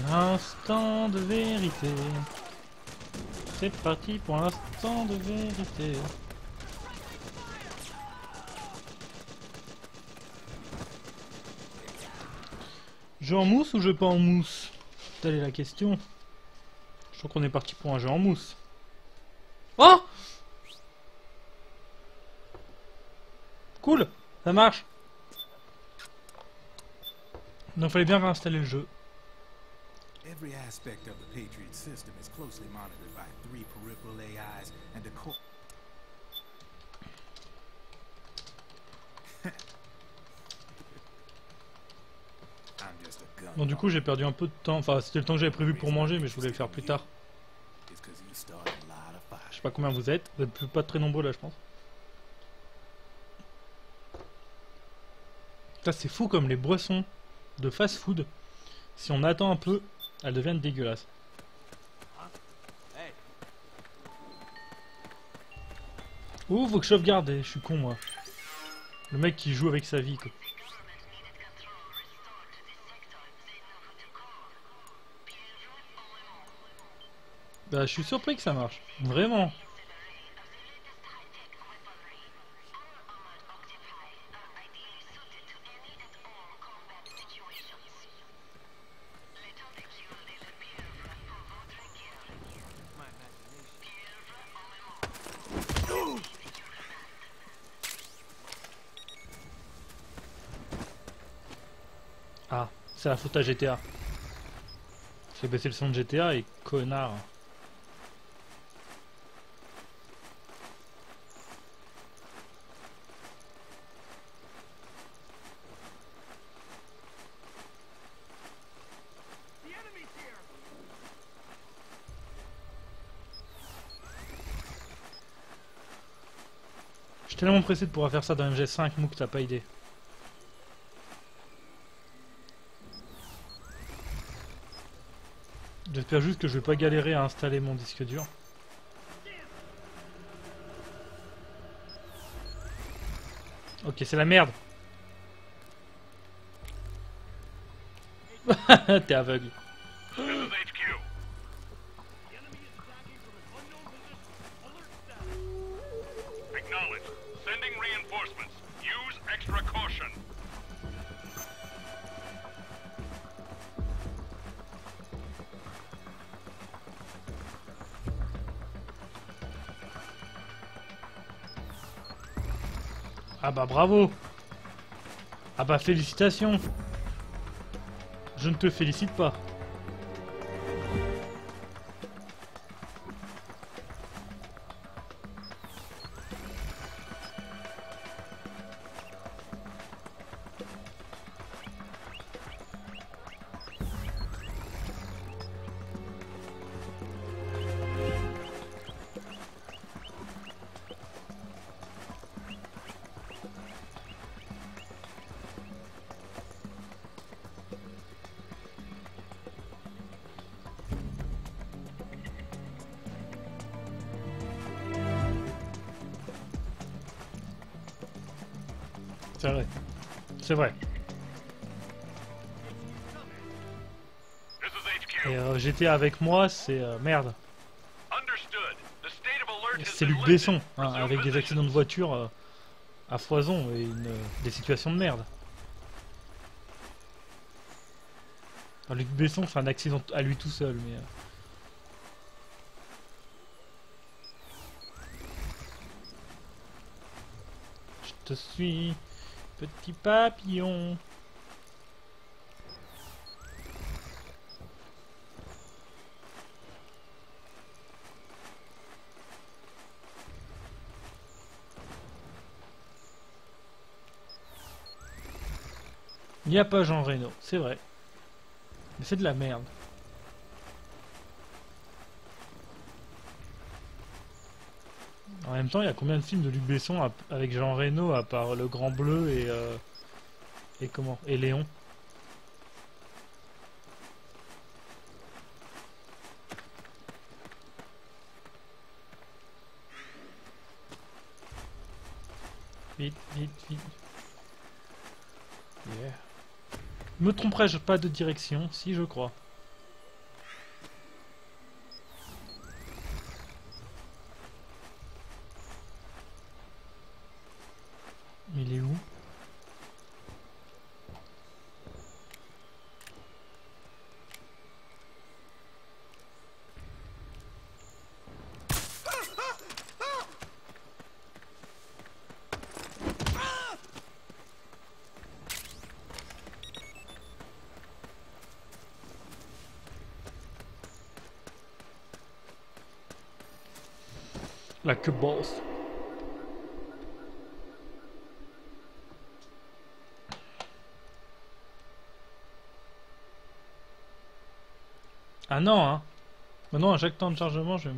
L'instant de vérité. C'est parti pour l'instant de vérité. Jeu en mousse ou jeu pas en mousse? Telle est la question. Je crois qu'on est parti pour un jeu en mousse. Oh! Cool! Ça marche! Donc fallait bien réinstaller le jeu. Every aspect of the Patriot system is closely monitored by 3 peripheral AIs and a core. I'm just a gun. Bon, du coup j'ai perdu un peu de temps. Enfin c'était le temps que j'avais prévu pour manger, mais je voulais le faire plus tard. It's 'cause you started a lot of fires. Je sais pas combien vous êtes. Vous êtes pas très nombreux là je pense. Ça c'est fou comme les boissons de fast food. Si on attend un peu, elles deviennent dégueulasses. Ouh, faut que je sauvegarde, je suis con moi. Le mec qui joue avec sa vie quoi. Bah je suis surpris que ça marche. Vraiment. Ah, c'est la faute à GTA. J'ai baissé le son de GTA et connard. Je suis tellement pressé de pouvoir faire ça dans MGS5, Mouk, t'as pas idée. J'espère juste que je vais pas galérer à installer mon disque dur. Ok, c'est la merde. T'es aveugle. Ah bah bravo. Ah bah félicitations. Je ne te félicite pas. C'est vrai. C'est vrai. Et GTA avec moi, c'est merde. C'est Luc Besson, hein, avec des accidents de voiture à foison et des situations de merde. Alors, Luc Besson fait un accident à lui tout seul, mais... Je te suis, petit papillon. Il n'y a pas Jean Reno, c'est vrai. Mais c'est de la merde. En même temps, il y a combien de films de Luc Besson avec Jean Reno à part Le Grand Bleu et comment? Et Léon? Vite, vite, vite. Yeah. Me tromperais-je pas de direction? Si, je crois. Il est où? Like a boss. Ah non, hein. Maintenant, à chaque temps de chargement, je...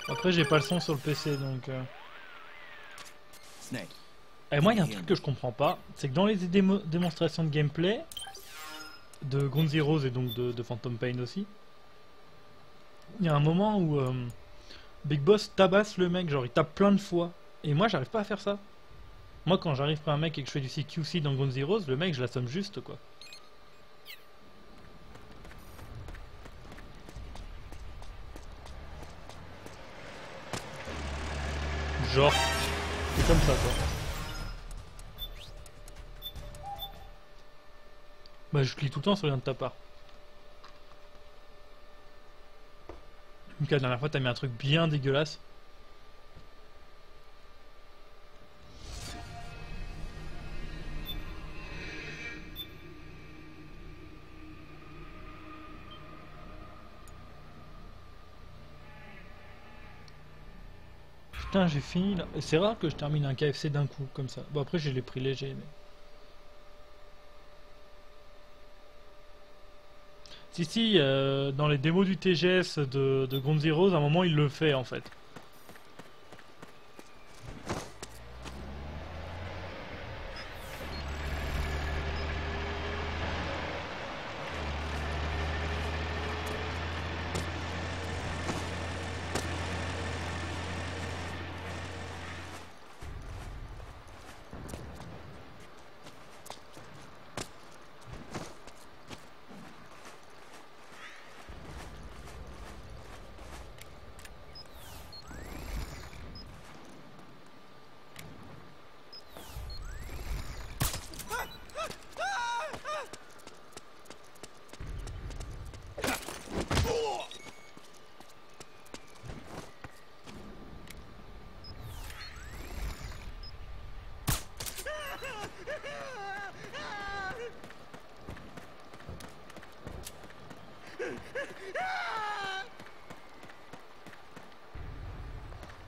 Après, j'ai pas le son sur le PC, donc... Snake. Et moi, il y a un truc que je comprends pas, c'est que dans les démonstrations de gameplay de Ground Zeroes et donc de Phantom Pain aussi, il y a un moment où Big Boss tabasse le mec, genre il tape plein de fois. Et moi, j'arrive pas à faire ça. Moi, quand j'arrive pas un mec et que je fais du CQC dans Ground Zeroes, le mec, je l'assomme juste, quoi. Genre, c'est comme ça, quoi. Bah, je clique tout le temps sur rien de ta part. Donc, la dernière fois, t'as mis un truc bien dégueulasse. Putain, j'ai fini là. C'est rare que je termine un KFC d'un coup, comme ça. Bon, après, je l'ai pris léger, mais... Si, dans les démos du TGS de Ground Zeroes, à un moment, il le fait, en fait.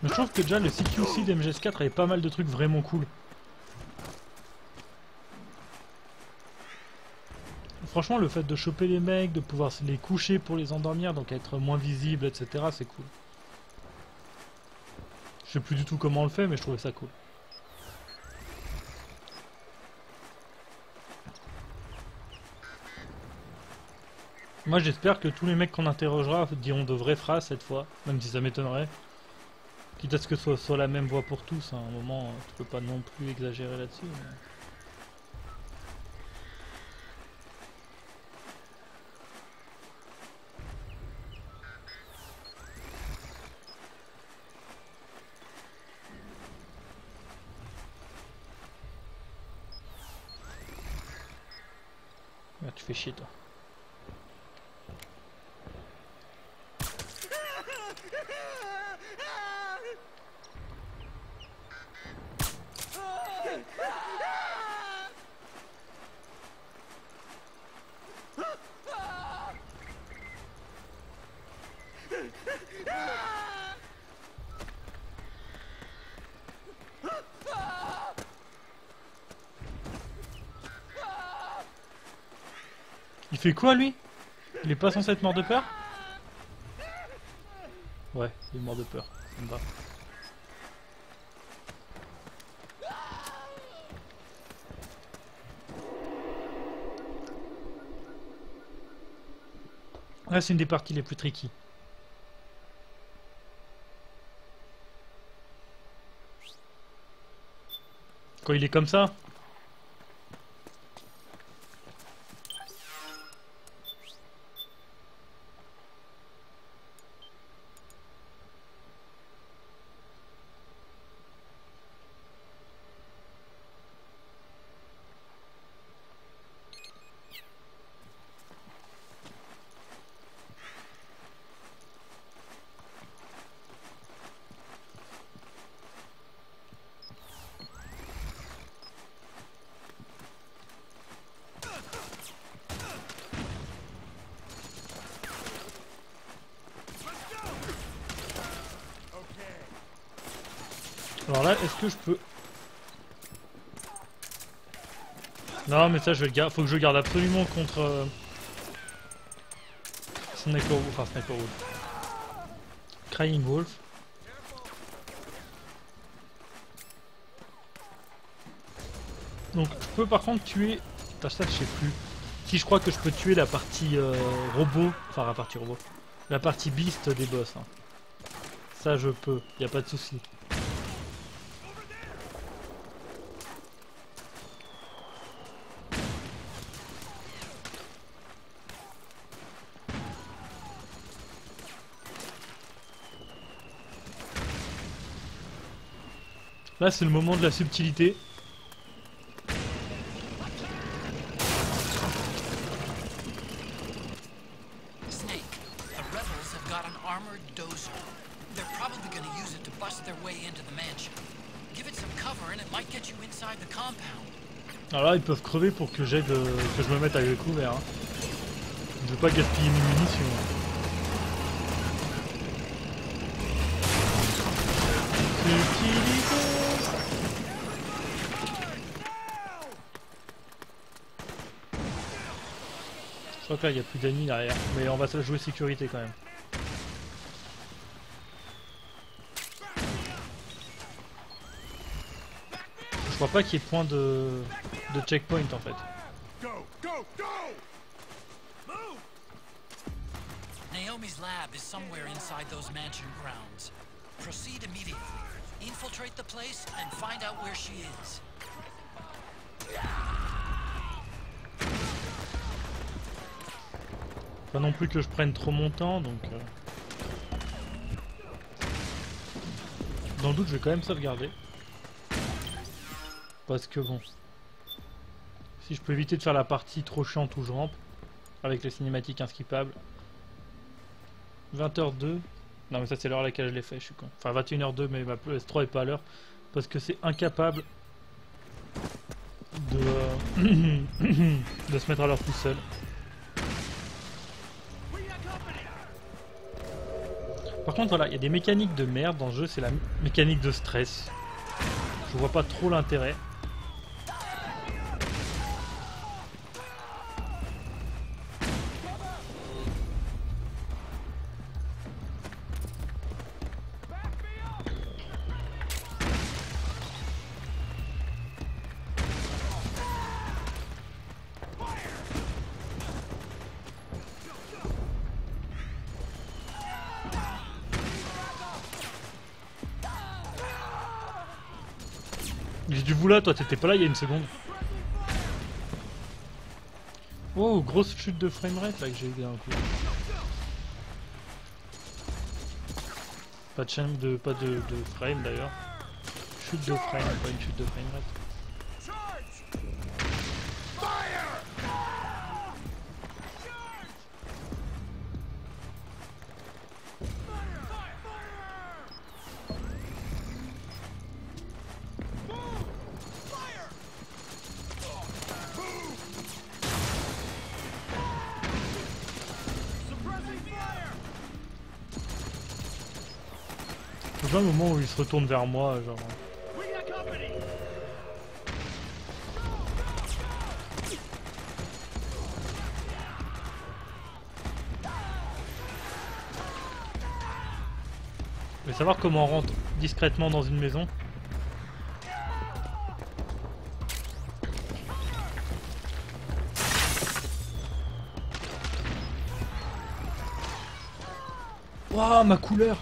Mais je trouve que déjà le CQC d'MGS4 avait pas mal de trucs vraiment cool. Franchement, le fait de choper les mecs, de pouvoir les coucher pour les endormir, donc être moins visible, etc., c'est cool. Je sais plus du tout comment on le fait, mais je trouvais ça cool. Moi, j'espère que tous les mecs qu'on interrogera diront de vraies phrases cette fois, même si ça m'étonnerait. Quitte à ce que ce soit la même voix pour tous, à un moment, tu peux pas non plus exagérer là-dessus. Mais... Ah, tu fais chier, toi. Il fait quoi, lui? Il est pas censé être mort de peur? Ouais, il est mort de peur, ça me va. Là, c'est une des parties les plus tricky. Quand il est comme ça. Alors là, est-ce que je peux... Non mais ça je vais le garder, faut que je le garde absolument contre Sniper Wolf, enfin Sniper Wolf. Crying Wolf. Donc je peux par contre tuer... Putain, ça je sais plus. Si je crois que je peux tuer la partie robot, enfin la partie robot, la partie beast des boss. Hein. Ça je peux, y a pas de souci. Là c'est le moment de la subtilité. Snake, the rebels have got an armored dozer. They're probably going to use it to bust their way into the mansion. Give it some cover and it might get you inside the compound. Alors là ils peuvent crever pour que j'aide, que je me mette avec le couvert. Hein. Je veux pas gaspiller mes munitions. Subtilité. Je crois que là il n'y a plus d'ennemis derrière, mais on va se la jouer sécurité quand même. Je crois pas qu'il y ait point de checkpoint en fait. Naomi's lab is somewhere inside those mansion grounds. Proceed immediately. Infiltrate the place and find out where she is. Pas non plus que je prenne trop mon temps, donc... Dans le doute, je vais quand même sauvegarder. Parce que bon... Si je peux éviter de faire la partie trop chiante où je rampe, avec les cinématiques inskippables. 20h02. Non mais ça c'est l'heure à laquelle je l'ai fait, je suis con. Enfin 21h02 mais ma PS3 est pas à l'heure. Parce que c'est incapable de, de se mettre à l'heure tout seul. Par contre voilà, il y a des mécaniques de merde dans le jeu, c'est la mécanique de stress. Je vois pas trop l'intérêt. J'ai du vous là, toi t'étais pas là il y a une seconde. Oh, grosse chute de framerate là que j'ai eu d'un coup. Pas de chaîne de frame d'ailleurs. Chute de frame, pas une chute de framerate. Je vois un moment où il se retourne vers moi, genre. Je vais savoir comment on rentre discrètement dans une maison. Waouh, ma couleur!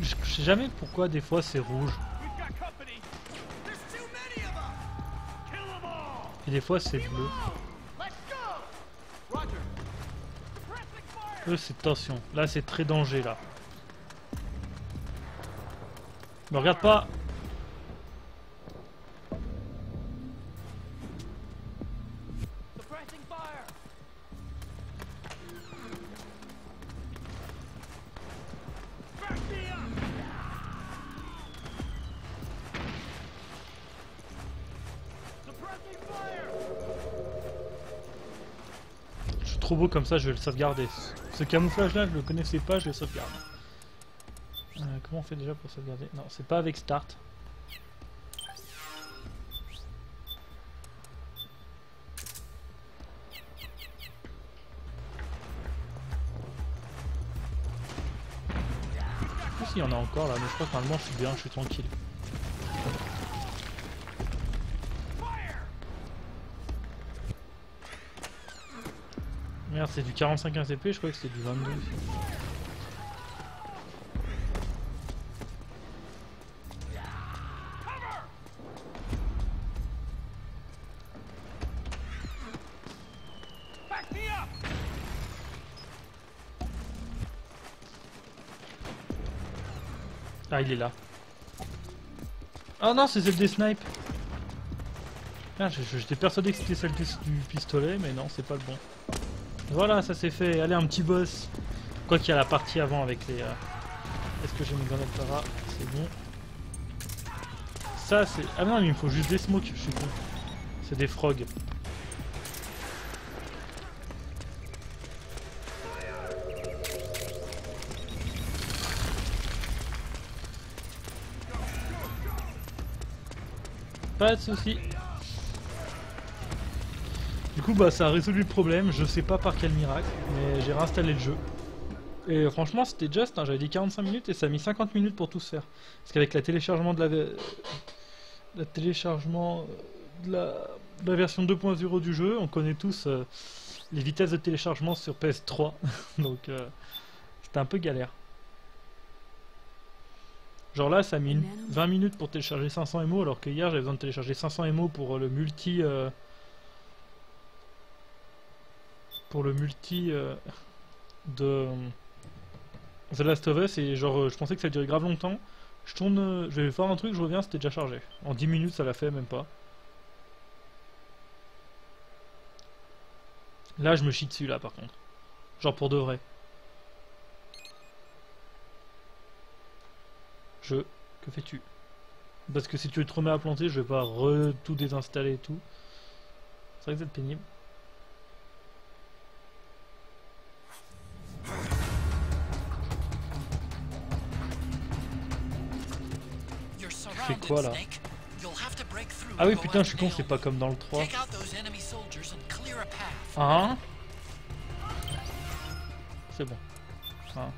Je sais jamais pourquoi des fois c'est rouge. Et des fois c'est bleu. Eux c'est tension. Là c'est très danger là. Me regarde pas. trop beau comme ça, je vais le sauvegarder. Ce camouflage là, je le connaissais pas, je le sauvegarde. Comment on fait déjà pour sauvegarder? Non, c'est pas avec Start. Je sais s'il y en a encore là, mais je crois que normalement je suis bien, je suis tranquille. Merde, c'est du 45 ACP, je crois que c'était du 22. Ah, il est là. Ah non, c'est celle des snipes. Ah, j'étais persuadé que c'était celle du pistolet, mais non, c'est pas le bon. Voilà, ça c'est fait. Allez, un petit boss. Quoi qu'il y a la partie avant avec les... Est-ce que j'ai mes grenades para? C'est bon. Ça c'est... Ah non, mais il me faut juste des smokes, je suis con. C'est des frogs. Pas de soucis. Du coup, bah ça a résolu le problème. Je sais pas par quel miracle, mais j'ai réinstallé le jeu. Et franchement, c'était just. Hein, j'avais dit 45 minutes et ça a mis 50 minutes pour tout se faire. Parce qu'avec la téléchargement de la version 2.0 du jeu, on connaît tous les vitesses de téléchargement sur PS3. Donc c'était un peu galère. Genre là, ça a mis 20 minutes pour télécharger 500 MO, alors que hier j'avais besoin de télécharger 500 MO pour le multi. De The Last of Us, et genre je pensais que ça durait grave longtemps. Je tourne, je vais faire un truc, je reviens, c'était déjà chargé. En 10 minutes ça l'a fait, même pas. Là je me chie dessus là par contre. Genre pour de vrai. Que fais-tu? Parce que si tu te remets à planter, je vais pas tout désinstaller et tout. C'est vrai que c'est pénible. C'est quoi là? Ah oui putain, je suis con, c'est pas comme dans le 3. Hein? C'est bon. Hein.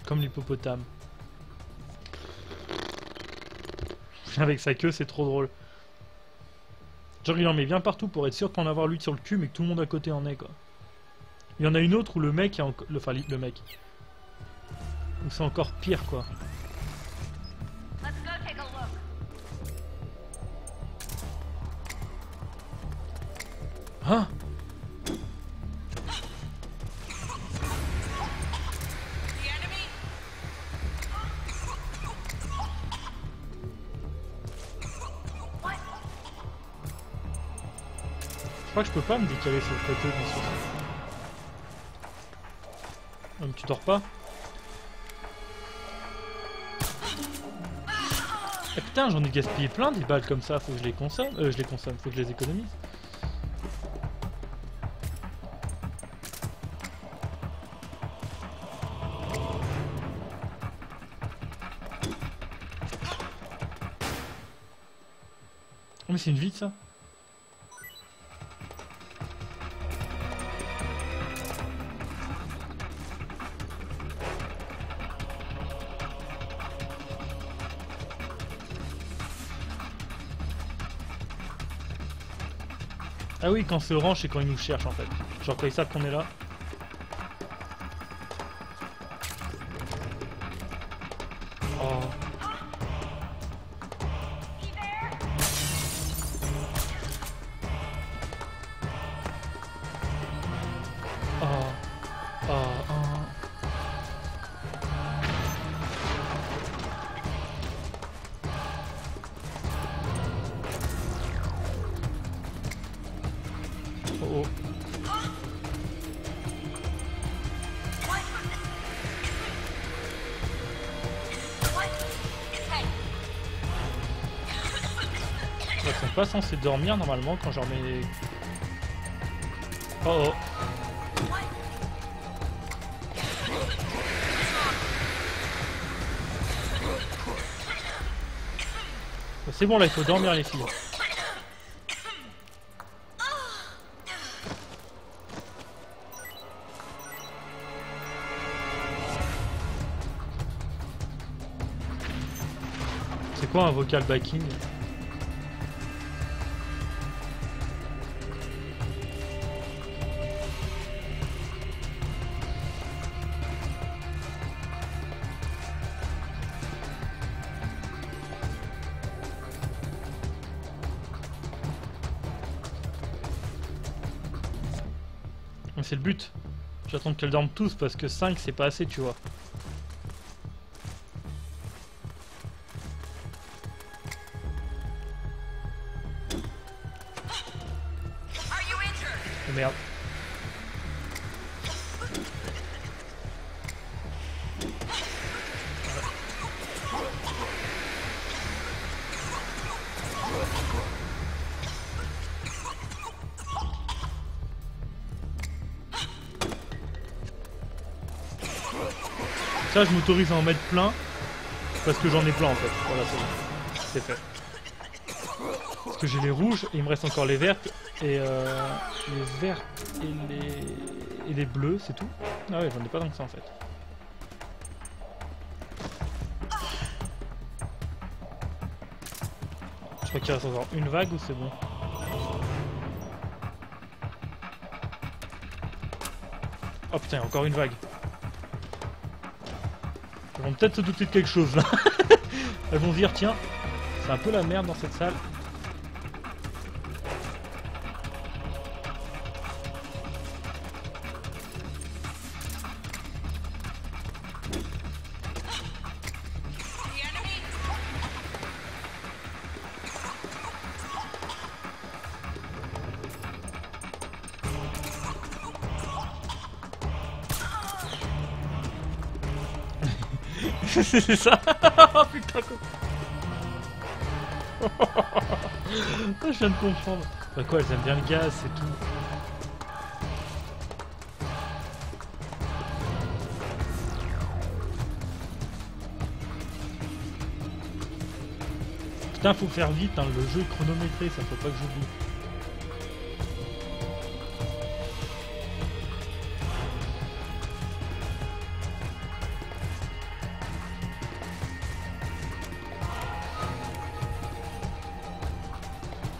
Comme l'hippopotame. Avec sa queue, c'est trop drôle. Genre il en met bien partout pour être sûr de pas en avoir lui sur le cul, mais que tout le monde à côté en est quoi. Il y en a une autre où le mec est le mec. Où c'est encore pire quoi. Hein? Je crois que je peux pas me décaler sur le plateau de ce. Donc tu dors pas? Ah putain, j'en ai gaspillé plein des balles comme ça, faut que je les consomme. Faut que je les économise. Oh mais c'est une vide ça? Ah oui, quand c'est orange, c'est quand ils nous cherchent en fait. Genre quand ils savent qu'on est là. Oh. Oh. Oh. Oh. Ils sont pas censés dormir normalement quand je remets... Oh oh. C'est bon là, il faut dormir les filles. C'est quoi un vocal backing? C'est le but. J'attends qu'elles dorment tous parce que 5 c'est pas assez, tu vois. Oh merde. Ça, je m'autorise à en mettre plein parce que j'en ai plein en fait. Voilà, c'est bon. C'est fait. Parce que j'ai les rouges et il me reste encore les vertes et les vertes et les bleus, c'est tout. Ah ouais, j'en ai pas tant que ça en fait. Je crois qu'il reste encore une vague ou c'est bon? Oh putain, encore une vague. Ils vont peut-être se douter de quelque chose là. Elles vont se dire tiens, c'est un peu la merde dans cette salle. C'est ça. Putain quoi. Je viens de comprendre. Bah quoi, elles aiment bien le gaz, c'est tout. Putain, faut faire vite, hein, le jeu est chronométré, ça faut pas que j'oublie.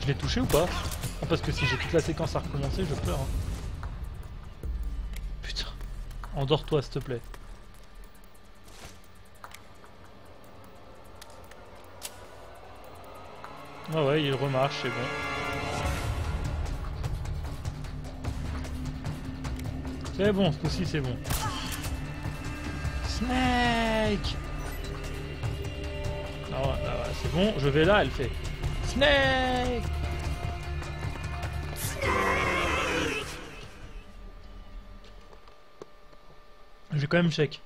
Je l'ai touché ou pas? Ah, parce que si j'ai toute la séquence à recommencer, je pleure. Hein. Putain. Endors-toi, s'il te plaît. Ah ouais, il remarche, c'est bon. C'est bon, ce coup-ci, c'est bon. Snake! Ah ouais, c'est bon, je vais là, elle fait... Snake! Je vais quand même check.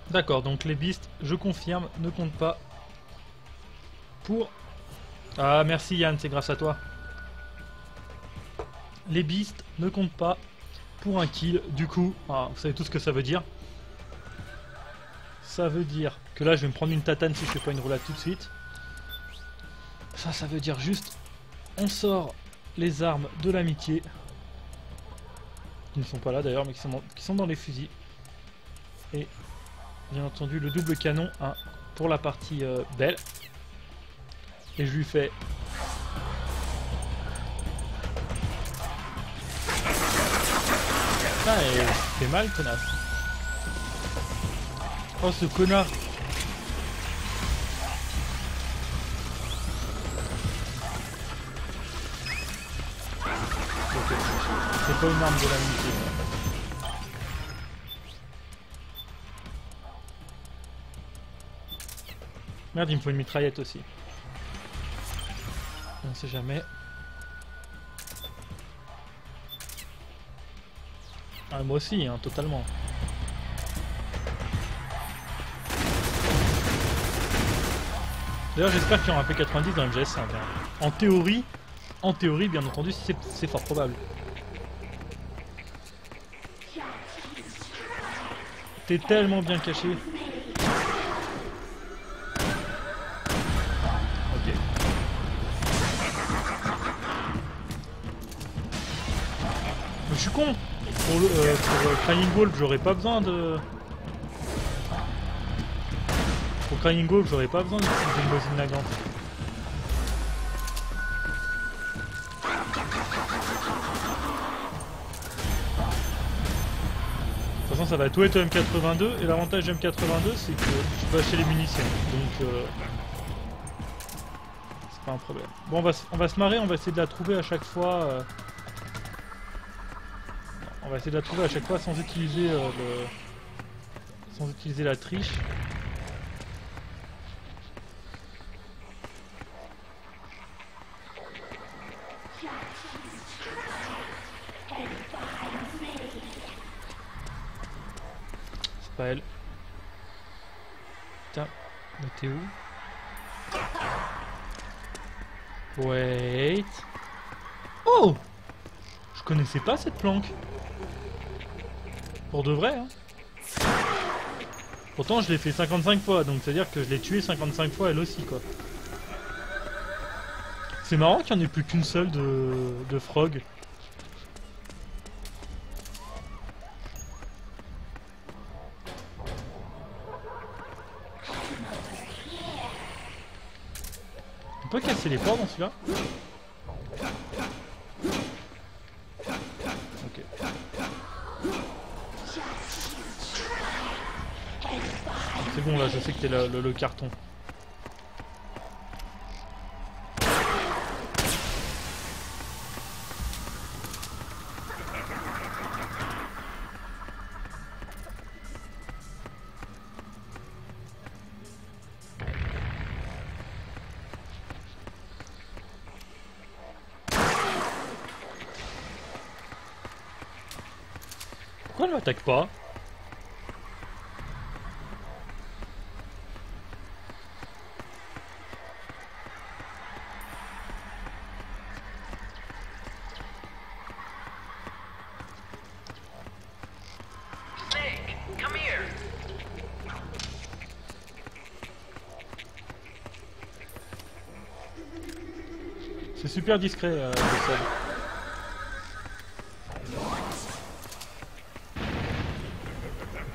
D'accord, donc les beasts, je confirme, ne comptent pas pour... Ah, merci Yann, c'est grâce à toi. Les beasts ne comptent pas pour un kill, du coup, ah, vous savez tout ce que ça veut dire. Ça veut dire que là, je vais me prendre une tatane si je fais pas une roulade tout de suite. Ça veut dire juste, on sort les armes de l'amitié. Qui ne sont pas là d'ailleurs, mais qui sont dans les fusils. Et... bien entendu le double canon hein, pour la partie belle. Et je lui fais... Putain, elle fait mal, connasse. Oh, ce connard. c'est pas une arme de l'amitié. Merde, il me faut une mitraillette aussi. On sait jamais. Ah, moi aussi, hein, totalement. D'ailleurs, j'espère qu'il y aura un P90 dans MGS5. Hein. En théorie, bien entendu, c'est fort probable. T'es tellement bien caché. Ok. Mais je suis con. Pour Crying Wolf, j'aurais pas besoin de... Pour Crying Wolf, j'aurais pas besoin d'utiliser une Mosin Nagant. De toute façon, ça va tout être M82, et l'avantage de M82, c'est que je peux acheter les munitions. Donc, c'est pas un problème. Bon, on va se marrer, on va essayer de la trouver à chaque fois. On va essayer de la trouver à chaque fois sans utiliser sans utiliser la triche. C'est pas elle. Putain, mais t'es où? Wait. Oh! Je connaissais pas cette planque. Pour de vrai, hein. Pourtant je l'ai fait 55 fois, donc c'est à dire que je l'ai tué 55 fois elle aussi, quoi. C'est marrant qu'il n'y en ait plus qu'une seule de frog. On peut casser les portes dans celui-là? Ok. C'est bon là, je sais que t'es le carton. Pourquoi elle m'attaque pas? C'est super discret, le sol.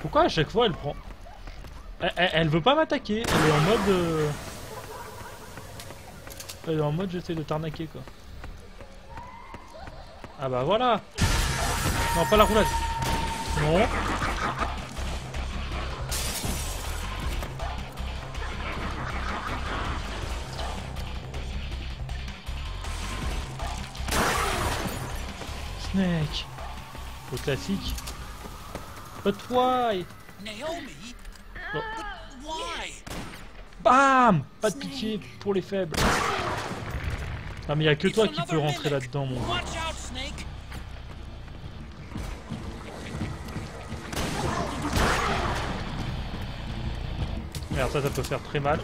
Pourquoi à chaque fois elle prend... Elle veut pas m'attaquer, elle est en mode... Elle est en mode j'essaie de t'arnaquer, quoi. Ah bah voilà. Non, pas la roulade. Non. Snake. Le classique. But why? Naomi? Oh. But why? Bam! Pas de pitié pour les faibles. Ah mais y'a que toi qui peux rentrer là-dedans, mon gars. Watch out, Snake. Merde, ça peut faire très mal.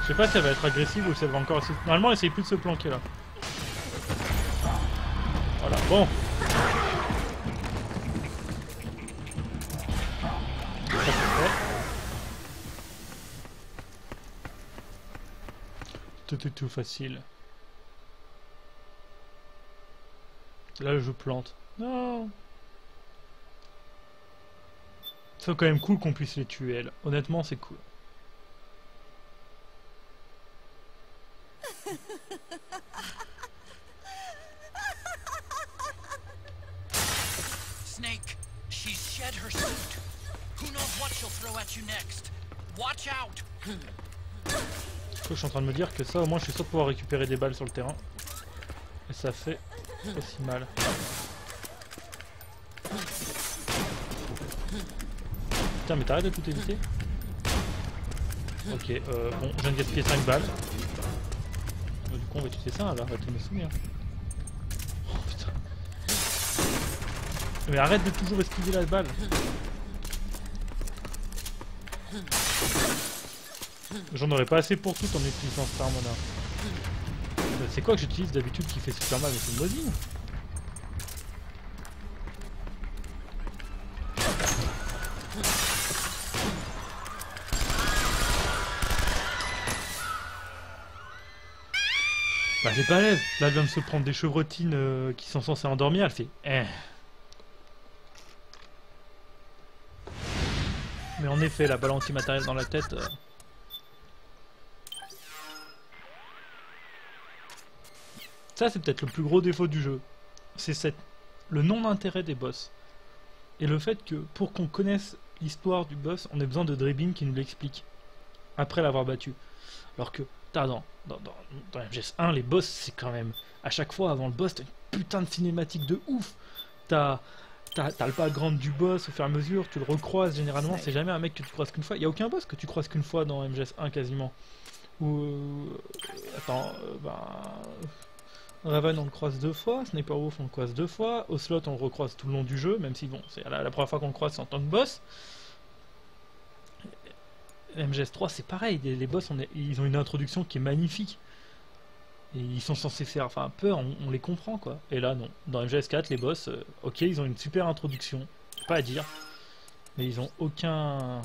Je sais pas si elle va être agressive ou si elle va encore essayer... Normalement, elle essaye plus de se planquer là. Voilà, bon. Ça c'est fait. Tout facile. Là, je plante. Non. C'est quand même cool qu'on puisse les tuer, elle. Honnêtement, c'est cool. Snake, she's shed her suit. Who knows what she'll throw at you next? Watch out. Je suis en train de me dire que ça, au moins, je suis sûr de pouvoir récupérer des balles sur le terrain. Et ça fait aussi mal. Putain, mais t'arrêtes de tout éviter? Ok, bon, je viens de gaspiller 5 balles. Du coup, on va utiliser ça, là, arrête de me souvenir. Oh putain. Mais arrête de toujours esquiver la balle. J'en aurais pas assez pour tout en utilisant cette arme-là. C'est quoi que j'utilise d'habitude qui fait super mal? Mais c'est une voisine. Bah elle est balèze. Là elle vient de se prendre des chevrotines qui sont censées endormir, elle fait Mais en effet, la balle antimatérielle dans la tête... Ça c'est peut-être le plus gros défaut du jeu. C'est le non-intérêt des boss. Et le fait que pour qu'on connaisse l'histoire du boss, on ait besoin de Dribin qui nous l'explique. Après l'avoir battu. Alors que, dans MGS1, les boss, c'est quand même... À chaque fois, avant le boss, t'as une putain de cinématique de ouf. T'as le background du boss au fur et à mesure, tu le recroises généralement, c'est jamais un mec que tu croises qu'une fois. Il n'y a aucun boss que tu croises qu'une fois dans MGS1 quasiment. Ou... Attends, Raven on le croise 2 fois, Sniper Wolf on le croise 2 fois, Ocelot on le recroise tout le long du jeu, même si bon, c'est la première fois qu'on le croise c'est en tant que boss. MGS3 c'est pareil, les boss ils ont une introduction qui est magnifique. Et ils sont censés faire peur, on les comprend quoi. Et là non, dans MGS4 les boss, ok ils ont une super introduction, pas à dire, mais ils ont aucun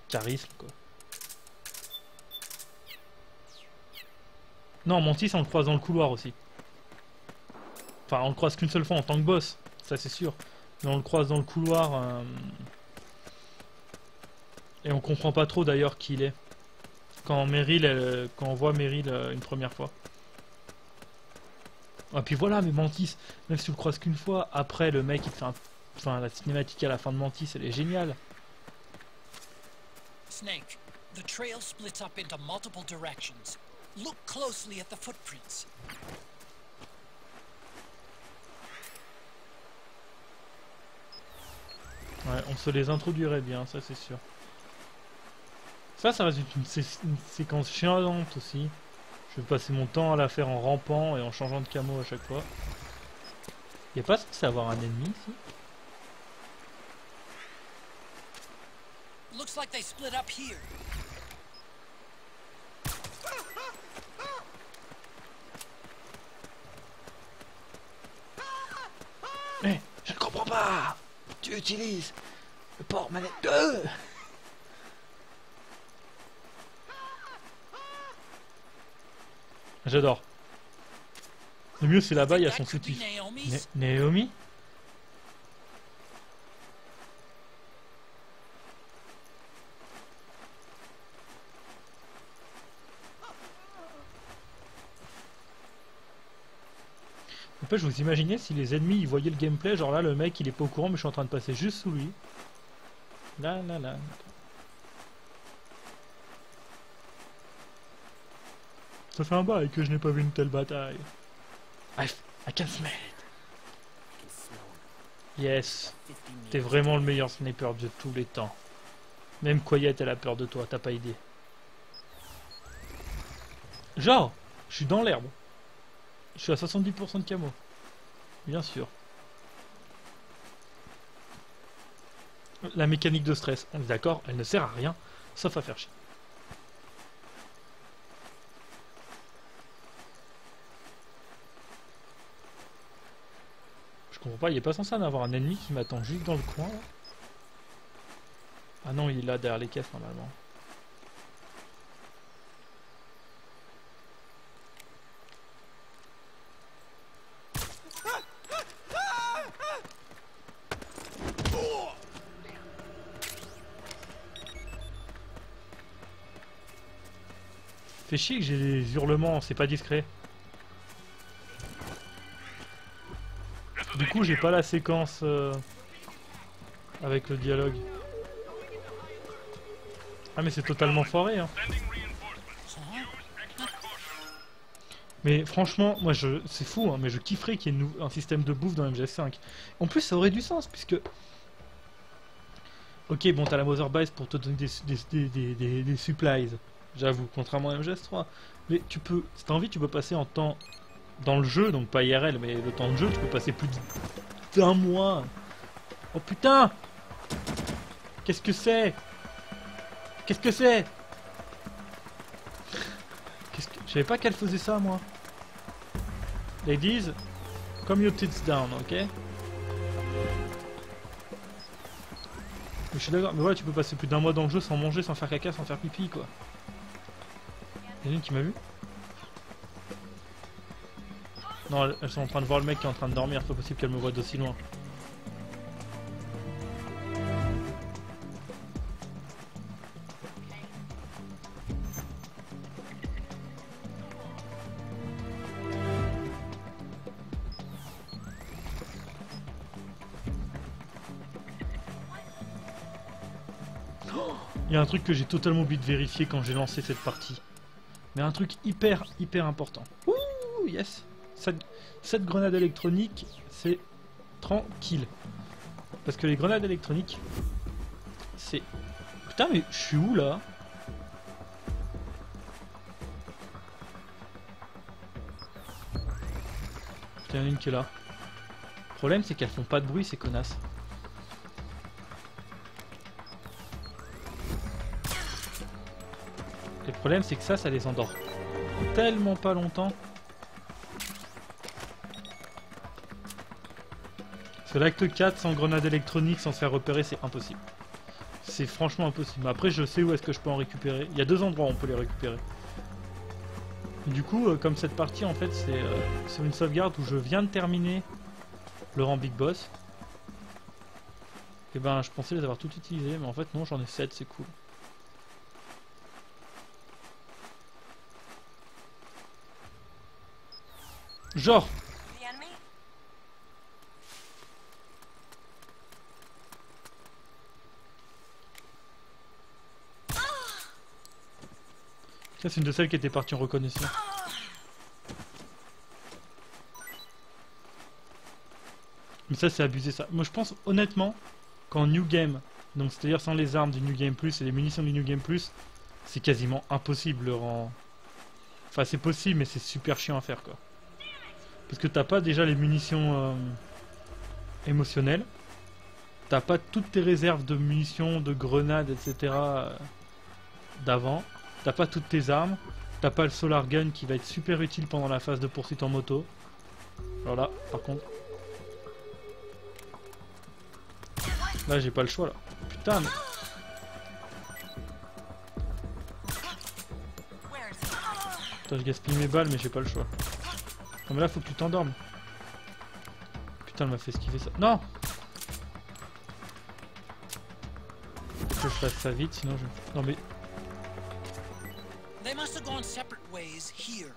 charisme quoi. Non, Mantis on le croise dans le couloir aussi. Enfin, on le croise qu'une seule fois en tant que boss, ça c'est sûr. Mais on le croise dans le couloir. Et on comprend pas trop d'ailleurs qui il est. Quand on voit Meryl une première fois. Ah puis voilà, mais Mantis, même si tu le croises qu'une fois, après le mec il fait la cinématique à la fin de Mantis, elle est géniale. Snake, the trail splits up into multiple directions. Look closely at the footprints. Ouais, on se les introduirait bien, ça c'est sûr. Ça reste une séquence chiante aussi. Je vais passer mon temps à la faire en rampant et en changeant de camo à chaque fois. Y'a pas censé avoir un ennemi ici? Looks like they split up here. Mais je ne comprends pas. Tu utilises le port manette 2. J'adore. Le mieux c'est là-bas, il y a son soutif. Naomi? En fait, je vous imaginez si les ennemis ils voyaient le gameplay, genre là le mec il est pas au courant mais je suis en train de passer juste sous lui. Là. Ça fait un bail que je n'ai pas vu une telle bataille. I can smell it. Yes. T'es vraiment le meilleur sniper de tous les temps. Même Quiet elle a peur de toi, t'as pas idée. Genre, je suis dans l'herbe. Je suis à 70% de camo. Bien sûr. La mécanique de stress, on est d'accord, elle ne sert à rien, sauf à faire chier. Je comprends pas, il est pas censé en avoir un ennemi qui m'attend juste dans le coin là. Ah non, il est là derrière les caisses normalement. Fait chier que j'ai des hurlements, c'est pas discret. Du coup, j'ai pas la séquence avec le dialogue. Ah mais c'est totalement foiré hein. Mais franchement, moi c'est fou, hein, mais je kifferais qu'il y ait un système de bouffe dans MGS5. En plus, ça aurait du sens, puisque... Ok, bon, t'as la Mother Base pour te donner des supplies, j'avoue, contrairement à MGS3. Mais tu peux, si t'as envie, tu peux passer en temps dans le jeu, donc pas IRL, mais le temps de jeu, tu peux passer plus d'un mois. Oh putain! Qu'est-ce que c'est? Qu'est-ce que c'est? Je savais pas qu'elle faisait ça, moi. Ladies, come your tits down, ok? Mais je suis d'accord, mais voilà, tu peux passer plus d'un mois dans le jeu sans manger, sans faire caca, sans faire pipi, quoi. Y'a une qui m'a vu? Non, elles sont en train de voir le mec qui est en train de dormir, c'est pas possible qu'elles me voient d'aussi loin. Il y a un truc que j'ai totalement oublié de vérifier quand j'ai lancé cette partie. Mais un truc hyper important. Ouh, yes. Cette grenade électronique, c'est tranquille. Parce que les grenades électroniques, c'est... Putain, mais je suis où, là? Putain, il y en a une qui est là. Le problème, c'est qu'elles font pas de bruit, ces connasses. Le problème, c'est que ça les endort tellement pas longtemps. Parce que l'acte 4 sans grenade électronique, sans se faire repérer, c'est impossible. C'est franchement impossible. Après, je sais où est-ce que je peux en récupérer. Il y a 2 endroits où on peut les récupérer. Du coup, comme cette partie, en fait, c'est sur une sauvegarde où je viens de terminer le rang Big Boss. Et ben, je pensais les avoir toutes utilisées, mais en fait, non, j'en ai 7, c'est cool. Genre. Ça, c'est une de celles qui était partie en reconnaissance. Mais ça, c'est abusé, ça. Moi, je pense, honnêtement, qu'en New Game, donc c'est-à-dire sans les armes du New Game Plus et les munitions du New Game Plus, c'est quasiment impossible le rang... Enfin, c'est possible, mais c'est super chiant à faire, quoi. Parce que t'as pas déjà les munitions émotionnelles. T'as pas toutes tes réserves de munitions, de grenades, etc. D'avant. T'as pas toutes tes armes. T'as pas le solar gun qui va être super utile pendant la phase de poursuite en moto. Alors là, par contre... Là, j'ai pas le choix, là. Putain, mais... Putain, je gaspille mes balles, mais j'ai pas le choix. Non mais là faut que tu t'endormes. Putain, elle m'a fait esquiver ça. Non! Faut que je fasse ça vite, sinon je... Non mais... They must have gone separate ways here.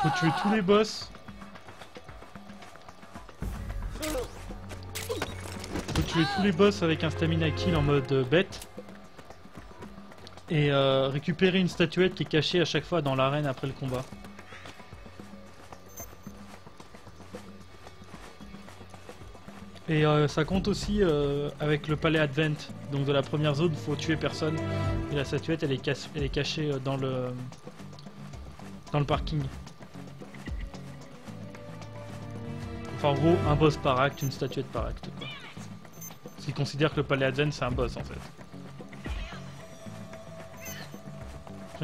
Faut tuer tous les boss. Faut tuer tous les boss avec un stamina kill en mode bête. Et récupérer une statuette qui est cachée à chaque fois dans l'arène après le combat. Et ça compte aussi avec le palais Advent. Donc de la première zone, faut tuer personne. Et la statuette, elle est cachée dans le parking. Enfin en gros, un boss par acte, une statuette par acte, quoi. Parce qu'ils considèrent que le palais Advent c'est un boss en fait.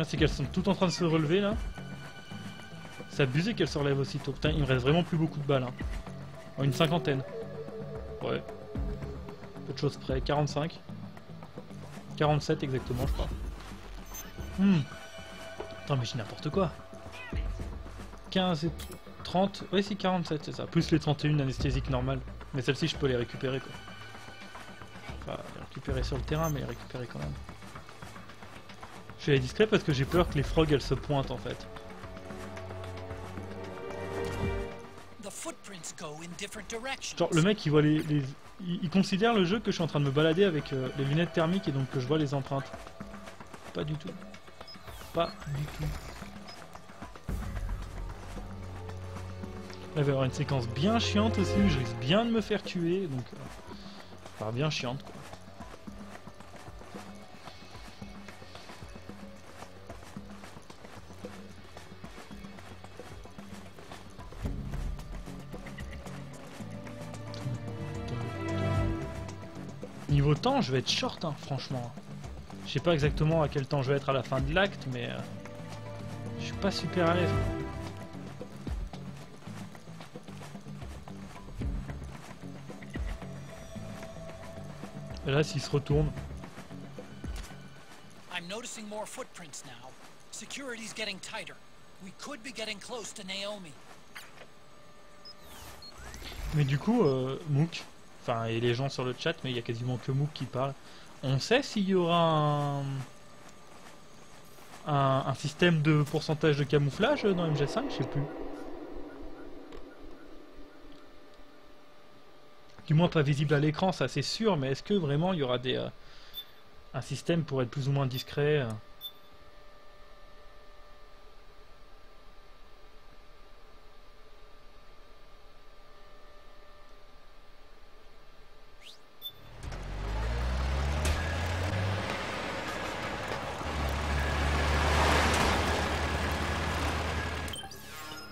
C'est qu'elles sont toutes en train de se relever là. C'est abusé qu'elles se relèvent aussitôt. Putain, il me reste vraiment plus beaucoup de balles. Hein. Oh, une cinquantaine. Ouais. Peu de choses près. 45. 47 exactement, je crois. Attends, mais j'ai n'importe quoi. 15 et 30. Ouais, c'est 47, c'est ça. Plus les 31 anesthésiques normales. Mais celles-ci, je peux les récupérer quoi. Enfin, les récupérer sur le terrain, mais les récupérer quand même. Je suis allé discret parce que j'ai peur que les frogs elles se pointent en fait. footprints go in different directions. Genre le mec il voit il considère le jeu que je suis en train de me balader avec les lunettes thermiques et donc que je vois les empreintes. Pas du tout. Pas du tout. Là, il va y avoir une séquence bien chiante aussi où je risque bien de me faire tuer, donc enfin bien chiante quoi. Niveau temps, je vais être short, hein, franchement. Je sais pas exactement à quel temps je vais être à la fin de l'acte, mais je suis pas super à l'aise. Et là, s'il se retourne. I'm noticing more footprints now. Security's getting tighter. We could be getting close to Naomi. Mais du coup, Mook, enfin, et les gens sur le chat, mais il y a quasiment que Mook qui parle. On sait s'il y aura un système de pourcentage de camouflage dans MGS5, je sais plus. Du moins pas visible à l'écran, ça c'est sûr, mais est-ce que vraiment il y aura un système pour être plus ou moins discret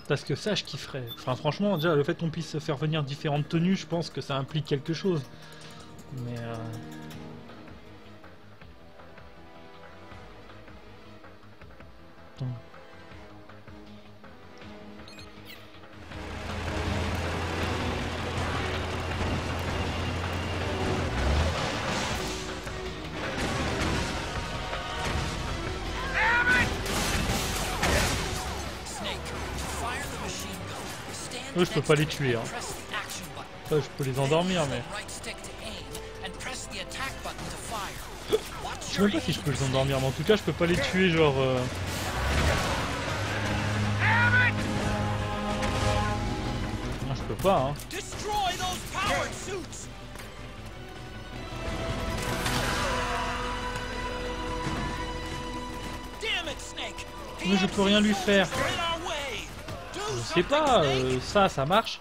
Parce que ça, je kifferais. Enfin, franchement, déjà, le fait qu'on puisse faire venir différentes tenues, je pense que ça implique quelque chose. Mais Attends. Eux, je peux pas les tuer, hein. Ça, je peux les endormir, mais... Je sais même pas si je peux les endormir, mais en tout cas, je peux pas les tuer, genre... Non, je peux pas, hein. Mais je peux rien lui faire. Je sais pas, ça marche?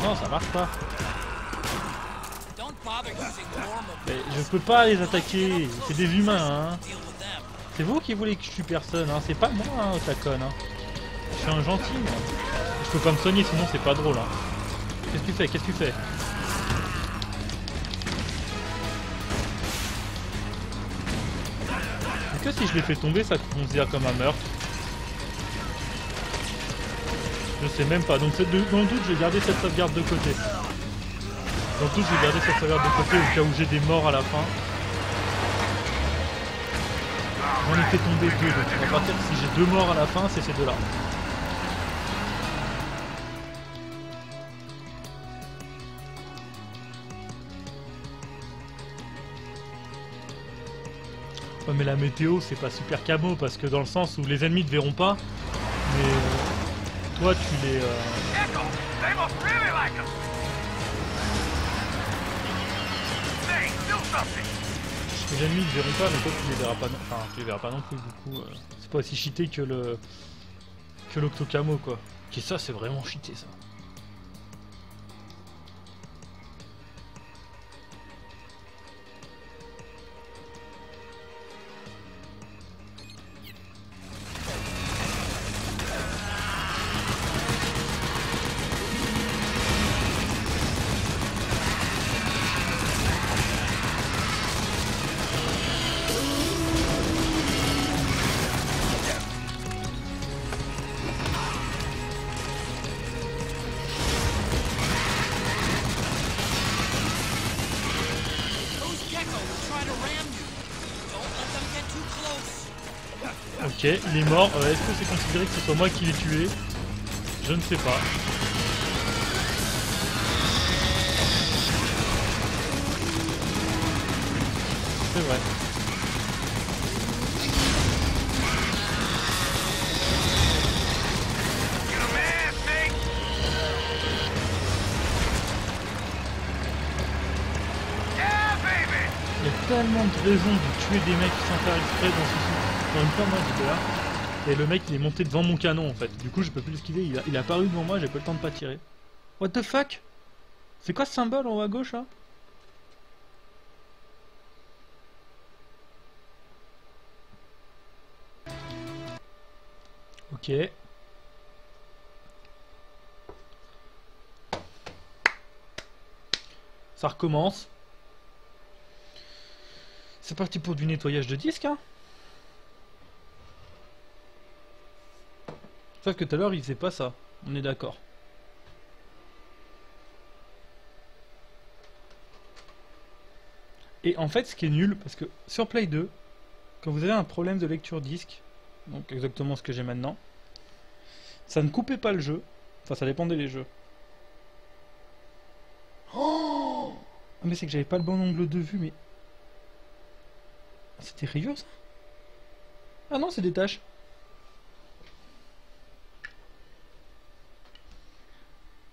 Non, ça marche pas. Mais je peux pas les attaquer, c'est des humains, hein. C'est vous qui voulez que je tue personne, hein. C'est pas moi, hein, ta conne, hein. Je suis un gentil, moi. Je peux pas me soigner, sinon c'est pas drôle, hein. Qu'est-ce que tu fais? Qu'est-ce que tu fais? Est-ce que si je les fais tomber, ça se considère comme un meurtre? Je sais même pas, donc dans le doute je vais garder cette sauvegarde de côté. Dans le doute je vais garder cette sauvegarde de côté au cas où j'ai des morts à la fin. J'en ai fait tomber deux, donc on va partir que si j'ai deux morts à la fin, c'est ces deux là. Ouais, mais la météo c'est pas super camo parce que dans le sens où les ennemis te verront pas, mais toi tu les... Les ennemis ne verront pas, mais toi tu les verras pas, enfin tu les verras pas non plus, du coup c'est pas aussi cheaté que l'Octocamo quoi. Et ça c'est vraiment cheaté ça. Ok, il est mort. Est-ce que c'est considéré que ce soit moi qui l'ai tué? Je ne sais pas. C'est vrai. tellement de raisons de tuer des mecs sans faire exprès dans ce sens. Encore une fois, moi j'étais là, et le mec il est monté devant mon canon en fait. Du coup je peux plus l'esquiver, il a apparu devant moi, j'ai pas le temps de pas tirer. What the fuck? C'est quoi ce symbole en haut à gauche là? Ok. Ça recommence. C'est parti pour du nettoyage de disque, hein. Sauf que tout à l'heure il faisait pas ça, on est d'accord. Et en fait ce qui est nul, parce que sur Play 2, quand vous avez un problème de lecture disque, donc exactement ce que j'ai maintenant, ça ne coupait pas le jeu, enfin ça dépendait des jeux. Oh, mais c'est que j'avais pas le bon angle de vue, mais... C'était rayure ça? Ah non, c'est des tâches.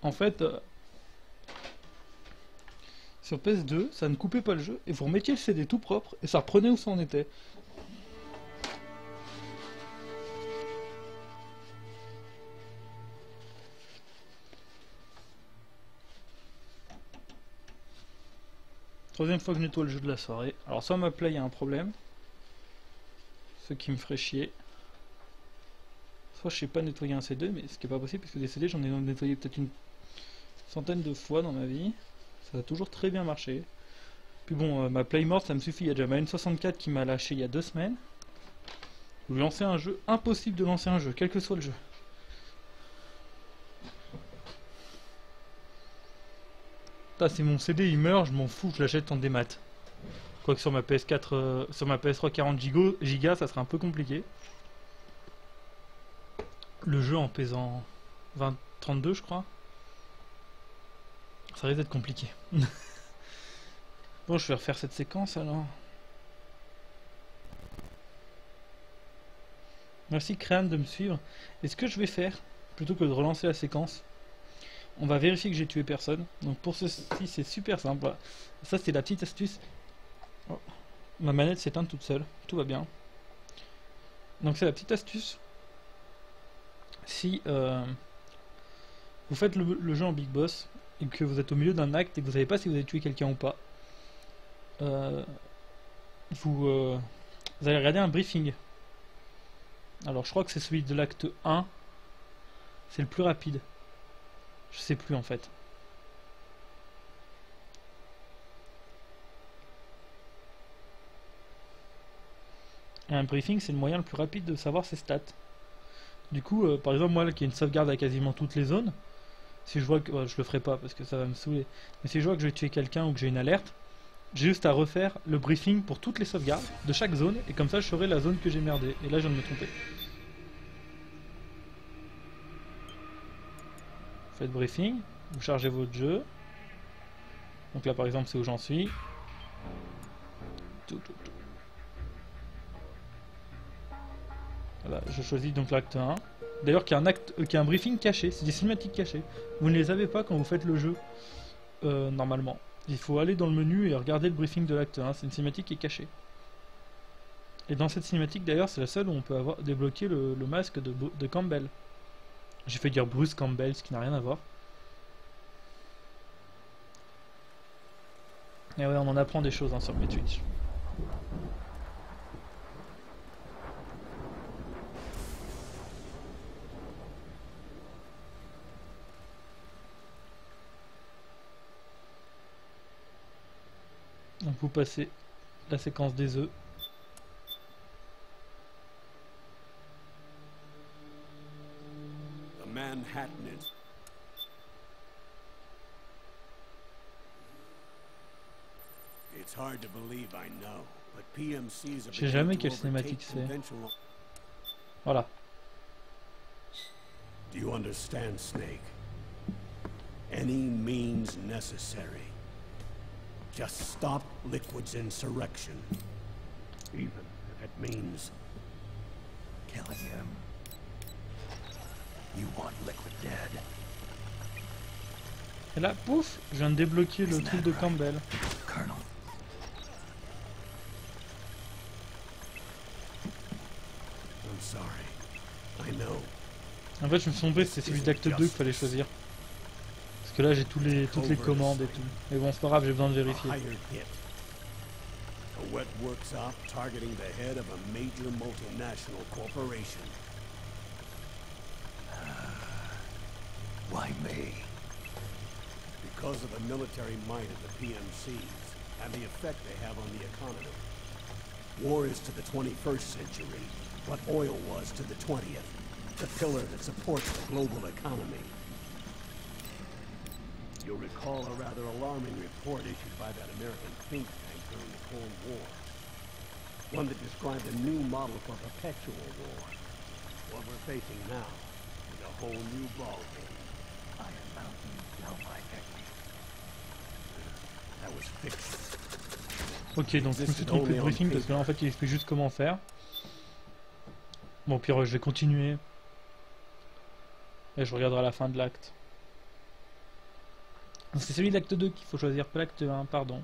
En fait, sur PS2, ça ne coupait pas le jeu, et vous remettiez le CD tout propre, et ça reprenait où ça en était. Troisième fois que je nettoie le jeu de la soirée. Alors soit ma Play a un problème, ce qui me ferait chier. Soit je sais pas nettoyer un CD, mais ce qui est pas possible, parce que des CD j'en ai nettoyé peut-être une centaine de fois dans ma vie. Ça a toujours très bien marché. Puis bon, ma Play morte ça me suffit, il y a déjà ma N64 qui m'a lâché il y a 2 semaines. Vous lancez un jeu, impossible de lancer un jeu, quel que soit le jeu. Si mon CD il meurt, je m'en fous, je l'achète en démat. Quoique sur ma PS4, sur ma PS3 40 Go, ça serait un peu compliqué. Le jeu en pesant 32 je crois. Ça risque d'être compliqué. Bon, je vais refaire cette séquence alors. Merci Créane de me suivre. Et ce que je vais faire, plutôt que de relancer la séquence, on va vérifier que j'ai tué personne. Donc pour ceci, c'est super simple. Voilà. Ça, c'est la petite astuce. Oh. Ma manette s'éteint toute seule. Tout va bien. Donc c'est la petite astuce. Si vous faites le jeu en Big Boss et que vous êtes au milieu d'un acte et que vous savez pas si vous avez tué quelqu'un ou pas, vous allez regarder un briefing. Alors je crois que c'est celui de l'acte 1. C'est le plus rapide. Je sais plus en fait. Et un briefing, c'est le moyen le plus rapide de savoir ses stats. Du coup, par exemple, moi qui ai une sauvegarde à quasiment toutes les zones, si je vois que... je le ferai pas parce que ça va me saouler. Mais si je vois que je vais tuer quelqu'un ou que j'ai une alerte, j'ai juste à refaire le briefing pour toutes les sauvegardes de chaque zone. Et comme ça, je saurai la zone que j'ai merdé. Et là, je viens de me tromper. Faites briefing, vous chargez votre jeu. Donc là par exemple c'est où j'en suis. Voilà, je choisis donc l'acte 1. D'ailleurs qui a un briefing caché, c'est des cinématiques cachées. Vous ne les avez pas quand vous faites le jeu normalement. Il faut aller dans le menu et regarder le briefing de l'acte 1, c'est une cinématique qui est cachée. Et dans cette cinématique d'ailleurs c'est la seule où on peut avoir débloqué le masque de Campbell. J'ai fait dire Bruce Campbell, ce qui n'a rien à voir. Et ouais, on en apprend des choses hein, sur mes Twitch. Donc vous passez la séquence des œufs. Manhattan. It's hard to believe, I know, but PMCs Je sais jamais quelle cinématique c'est. Voilà. Do you understand, Snake? Any means necessary. Just stop Liquid's insurrection. Even if it means killing him. You want Liquid dead. Et là, pouf, je viens de débloquer le truc de Campbell. En fait, je me suis trompé, c'est celui d'acte 2 qu'il fallait choisir. Parce que là, j'ai toutes les commandes et tout. Mais bon, c'est pas grave, j'ai besoin de vérifier. A wet workshop targeting the head of a major multinational corporation. Why me? Because of the military might of the PMCs and the effect they have on the economy. War is to the 21st century what oil was to the 20th, the pillar that supports the global economy. You'll recall a rather alarming report issued by that American think tank during the Cold War. One that described a new model for perpetual war. What we're facing now is a whole new ballgame. Iron Mountain, now my technique. That was fiction. Ok, donc je me suis trompé de briefing parce que là en fait il explique juste comment faire. Bon, puis je vais continuer. Et je regarderai à la fin de l'acte. C'est celui de l'acte 2 qu'il faut choisir, pas l'acte 1, pardon.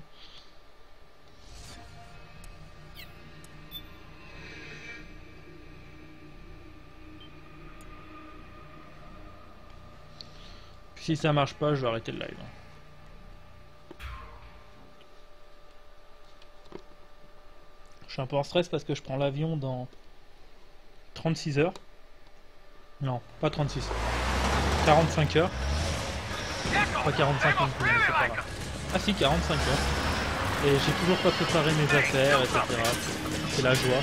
Puis si ça marche pas, je vais arrêter le live. Je suis un peu en stress parce que je prends l'avion dans 36 heures. Non, pas 36. 45 heures. Pas 45 non plus, mais c'est pas grave. Ah si, 45 heures. Et j'ai toujours pas préparé mes affaires, etc. C'est la joie.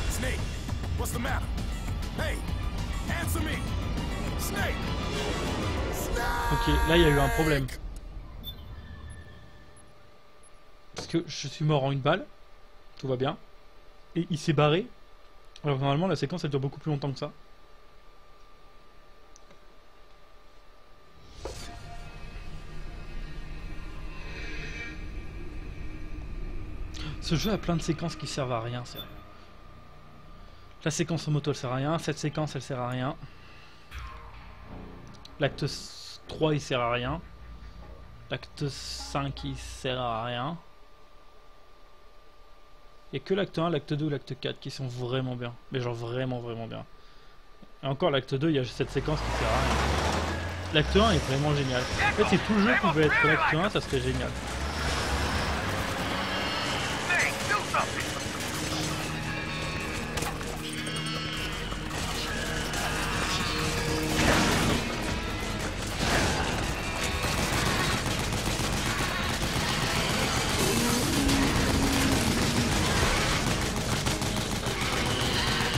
Snake, what's the matter? Hey, answer me. Snake. Ok, là il y a eu un problème. Parce que je suis mort en une balle, tout va bien. Et il s'est barré. Alors normalement la séquence elle dure beaucoup plus longtemps que ça. Ce jeu a plein de séquences qui servent à rien, sérieux. La séquence en moto elle sert à rien, cette séquence elle sert à rien. L'acte 3 il sert à rien. L'acte 5 il sert à rien. Il n'y a que l'acte 1, l'acte 2 ou l'acte 4 qui sont vraiment bien. Mais genre vraiment bien. Et encore l'acte 2 il y a cette séquence qui sert à rien. L'acte 1 est vraiment génial. En fait si tout le jeu pouvait être l'acte 1 ça serait génial.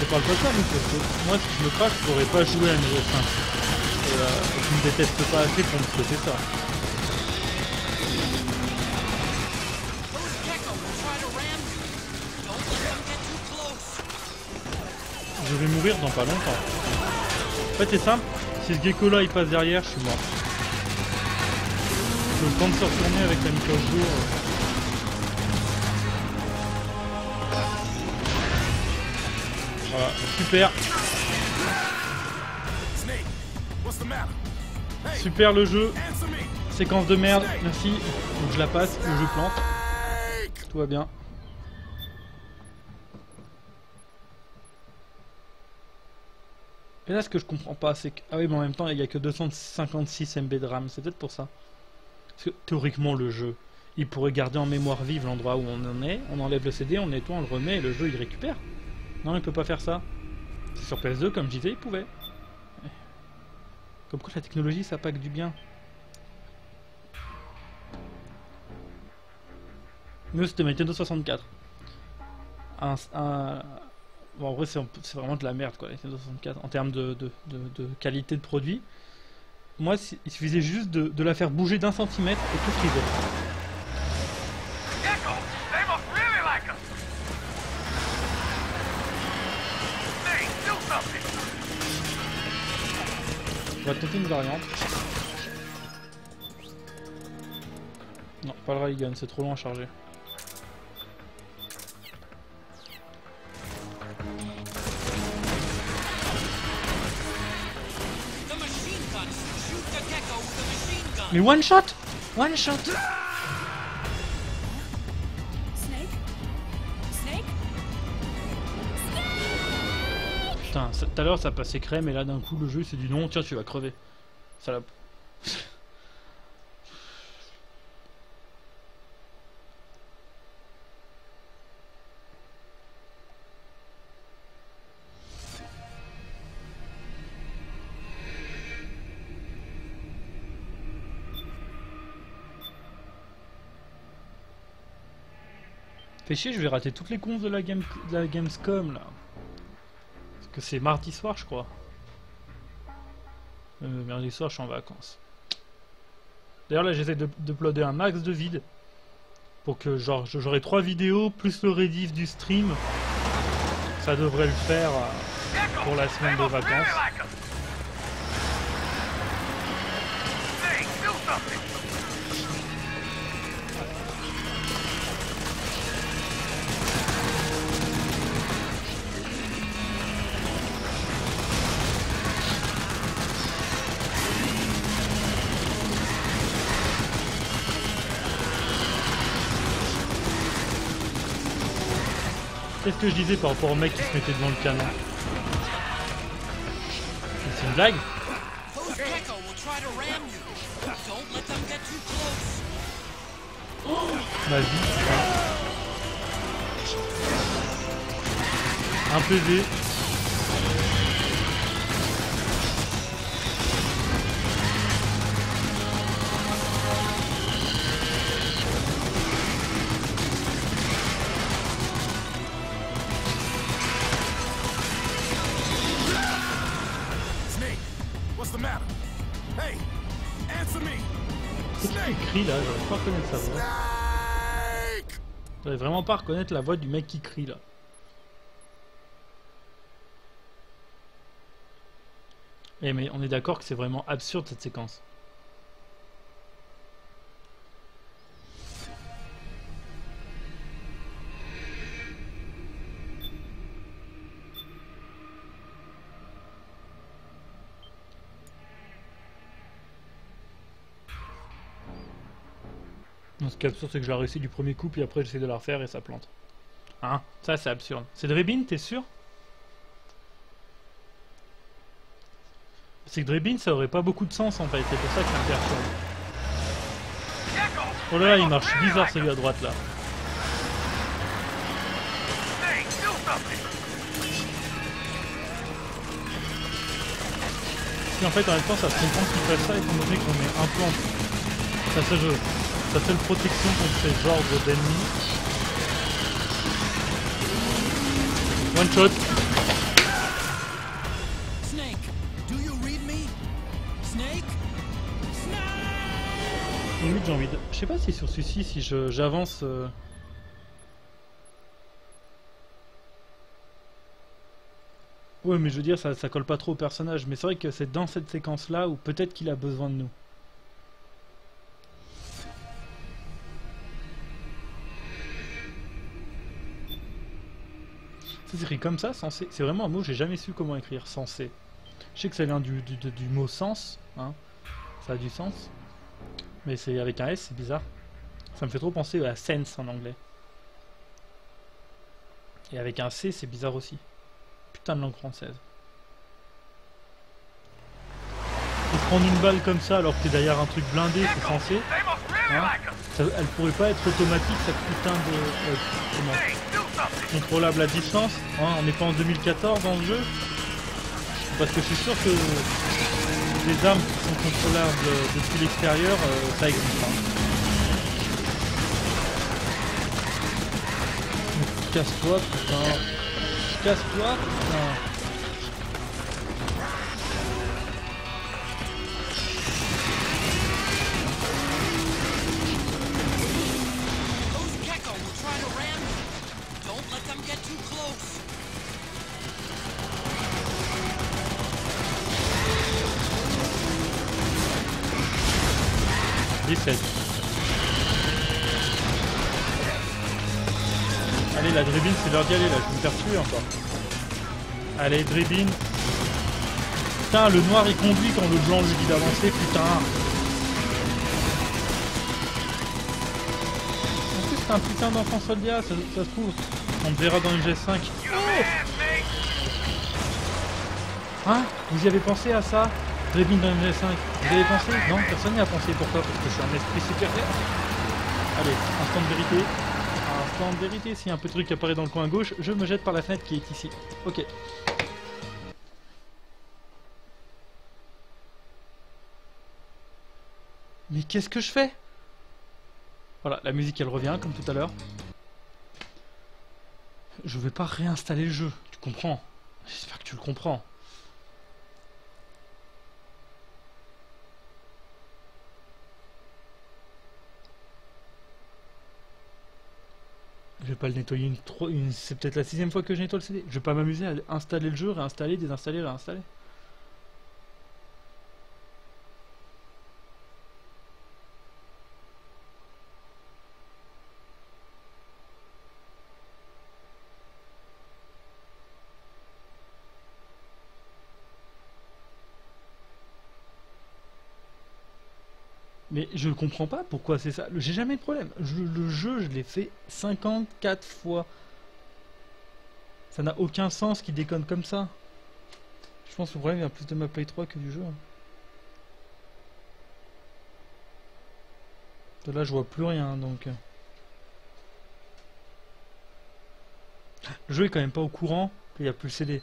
Je parle pas de ça, mais parce que moi si je me crache, je pourrais pas jouer à un niveau 5. Et je me déteste pas assez pour me sauter ça. Je vais mourir dans pas longtemps. En fait c'est simple, si ce gecko là il passe derrière, je suis mort. J'ai le temps de se retourner avec la mise à jour. Voilà, super. Super le jeu. Séquence de merde, merci. Donc je la passe, le jeu plante. Tout va bien. Et là ce que je comprends pas c'est que... Ah oui mais en même temps il n'y a que 256 MB de RAM, c'est peut-être pour ça. Parce que théoriquement le jeu, il pourrait garder en mémoire vive l'endroit où on en est, on enlève le CD, on nettoie, on le remet et le jeu il récupère. Non, il peut pas faire ça. Sur PS2, comme je disais, il pouvait. Comme quoi la technologie, ça pas que du bien. Mieux c'était Nintendo 64. Bon, en vrai, c'est vraiment de la merde, quoi, Nintendo 64, en termes de qualité de produit. Moi, il suffisait juste de la faire bouger d'1 centimètre et tout frisait. On va tenter une variante. Non, pas le railgun, c'est trop long à charger. Mais one shot! One shot! Snake? Snake? Putain, tout à l'heure ça passait crème et là d'un coup le jeu s'est dit non, tiens tu vas crever. Salope. Fais chier, je vais rater toutes les confs de la Gamescom là. Parce que c'est mardi soir je crois. Mardi soir je suis en vacances. D'ailleurs là j'essaie d'uploader un max de vide. Pour que genre j'aurai 3 vidéos plus le rediff du stream. Ça devrait le faire pour la semaine de vacances. Qu'est-ce que je disais par rapport au mec qui se mettait devant le canon? C'est une blague? Ma vie. Un PV. Qu'est-ce qu'il crie là? J'arrive pas à reconnaître sa voix. J'arrive vraiment pas à reconnaître la voix du mec qui crie là. Eh mais on est d'accord que c'est vraiment absurde cette séquence. Ce qui est absurde, c'est que je la réussis du premier coup, puis après j'essaie de la refaire et ça plante. Hein? Ça, c'est absurde. C'est Drebin, t'es sûr? C'est que Drebin, ça aurait pas beaucoup de sens en fait, c'est pour ça que ça me perturbe. Oh là là, il marche bizarre celui à droite là. Et en fait, en même temps, ça se comprend qu'il fasse ça étant donné qu'on est un peu en... sa seule protection contre ces genres d'ennemis. One shot. Snake, do you read me? Snake? Limite j'ai envie de... Je sais pas si sur celui-ci, si j'avance... Ouais mais je veux dire, ça colle pas trop au personnage. Mais c'est vrai que c'est dans cette séquence-là où peut-être qu'il a besoin de nous. Ça s'écrit comme ça, censé. C'est vraiment un mot, j'ai jamais su comment écrire censé. Je sais que ça vient du mot sens, hein. Ça a du sens. Mais c'est avec un S, c'est bizarre. Ça me fait trop penser à sense en anglais. Et avec un C, c'est bizarre aussi. Putain de langue française. Et prendre une balle comme ça alors que t'es derrière un truc blindé, c'est censé. Hein, elle pourrait pas être automatique cette putain de... contrôlable à distance, hein, on n'est pas en 2014 dans le jeu. Parce que je suis sûr que les armes qui sont contrôlables depuis l'extérieur, ça existe. Hein. Casse-toi putain. Casse-toi putain. Allez la Drebin, c'est l'heure d'y aller là, je vais me faire tuer encore. Allez Drebin. Putain, le noir il conduit quand le blanc lui dit d'avancer, putain. c'est un putain d'enfant soldat, ça se trouve. On te verra dans le GS5. Oh hein? Vous y avez pensé à ça? Driving dans le GS5. Vous y avez pensé? Non, personne n'y a pensé. Pourquoi? Parce que je suis un esprit supérieur. Allez, instant de vérité. Instant de vérité. S'il y a un petit truc qui apparaît dans le coin gauche, je me jette par la fenêtre qui est ici. Ok. Mais qu'est-ce que je fais? Voilà, la musique elle revient comme tout à l'heure. Je vais pas réinstaller le jeu, tu comprends? J'espère que tu le comprends. Je vais pas le nettoyer c'est peut-être la 6ème fois que je nettoie le CD. Je vais pas m'amuser à installer le jeu, réinstaller, désinstaller, réinstaller. Mais je ne comprends pas pourquoi c'est ça. J'ai jamais de problème. Le jeu, je l'ai fait 54 fois. Ça n'a aucun sens qu'il déconne comme ça. Je pense que le problème vient plus de ma Play 3 que du jeu. De là, je vois plus rien, donc... Le jeu est quand même pas au courant qu'il n'y a plus le CD.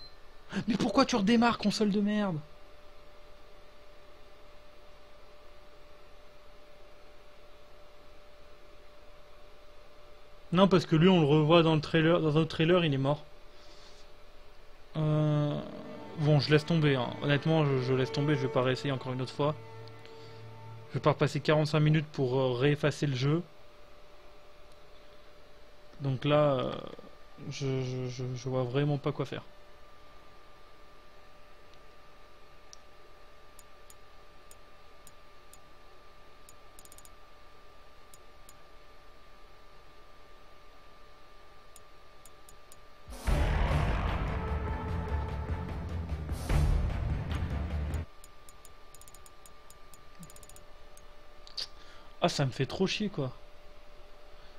Mais pourquoi tu redémarres, console de merde? Non, parce que lui, on le revoit dans le trailer, dans un autre trailer, il est mort. Bon, je laisse tomber. Hein. Honnêtement, je laisse tomber. Je vais pas réessayer encore une autre fois. Je vais pas repasser 45 minutes pour réeffacer le jeu. Donc là, je vois vraiment pas quoi faire. Ah, ça me fait trop chier, quoi.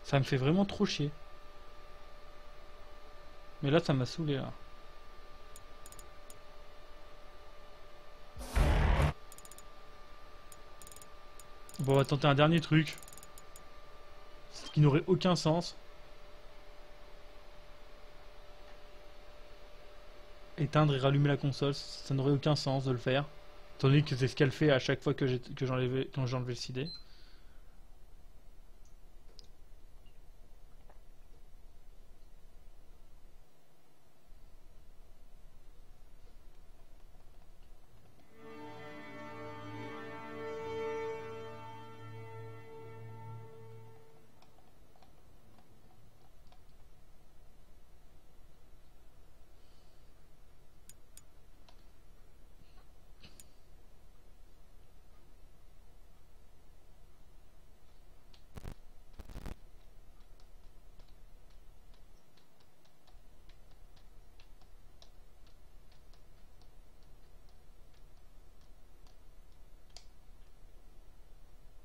Ça me fait vraiment trop chier. Mais là, ça m'a saoulé, là. Bon, on va tenter un dernier truc. Ce qui n'aurait aucun sens. Éteindre et rallumer la console, ça n'aurait aucun sens de le faire. Étant donné que c'est ce qu'elle fait à chaque fois que j'enlevais le CD.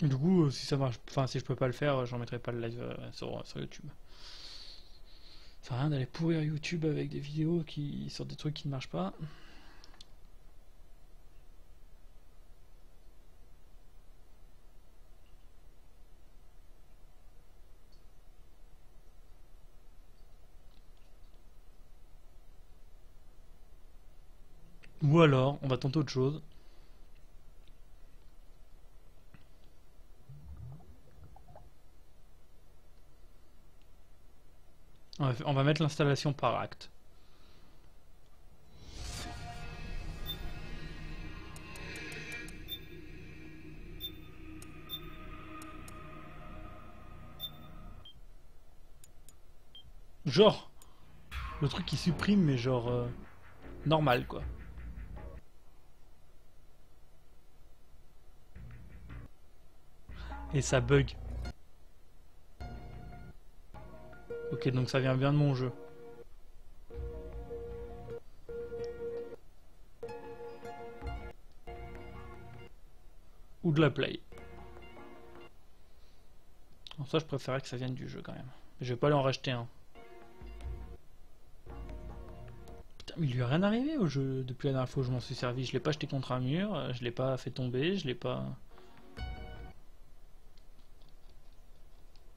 Du coup, si ça marche, enfin si je peux pas le faire, j'en mettrai pas le live sur YouTube. Ça sert à rien d'aller pourrir YouTube avec des vidéos sur des trucs qui ne marchent pas. Ou alors, on va tenter autre chose. On va mettre l'installation par acte. Genre, le truc qui supprime, mais genre normal quoi. Et ça bug. Ok, donc ça vient bien de mon jeu. Ou de la play. En ça, je préférais que ça vienne du jeu quand même. Mais je vais pas aller en racheter un. Putain, mais il lui est rien arrivé au jeu depuis la dernière fois où je m'en suis servi. Je l'ai pas jeté contre un mur, je l'ai pas fait tomber, je l'ai pas...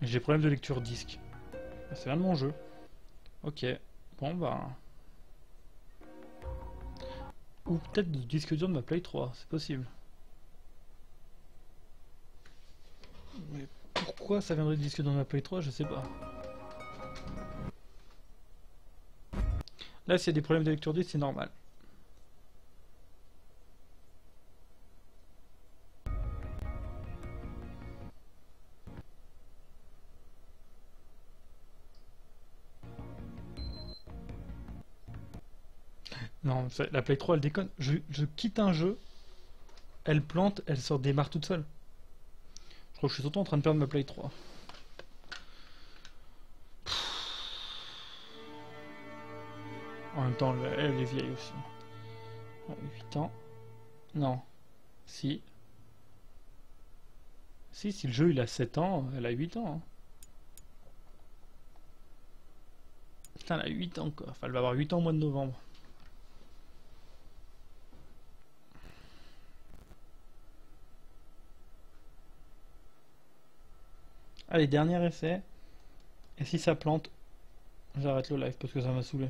J'ai problème de lecture disque. C'est rien de mon jeu. Ok. Bon bah... Ou peut-être du disque dur de ma Play 3, c'est possible. Mais pourquoi ça viendrait du disque dur de ma Play 3, je sais pas. Là, s'il y a des problèmes de lecture disque, c'est normal. Non, la Play 3 elle déconne. Je quitte un jeu, elle plante, elle se démarre toute seule. Je crois que je suis surtout en train de perdre ma Play 3. En même temps, elle est vieille aussi. 8 ans. Non. Si. Si le jeu il a 7 ans, elle a 8 ans. Hein. Putain, elle a 8 ans quoi. Enfin, elle va avoir 8 ans au mois de novembre. Allez, dernier essai. Et si ça plante, j'arrête le live parce que ça m'a saoulé.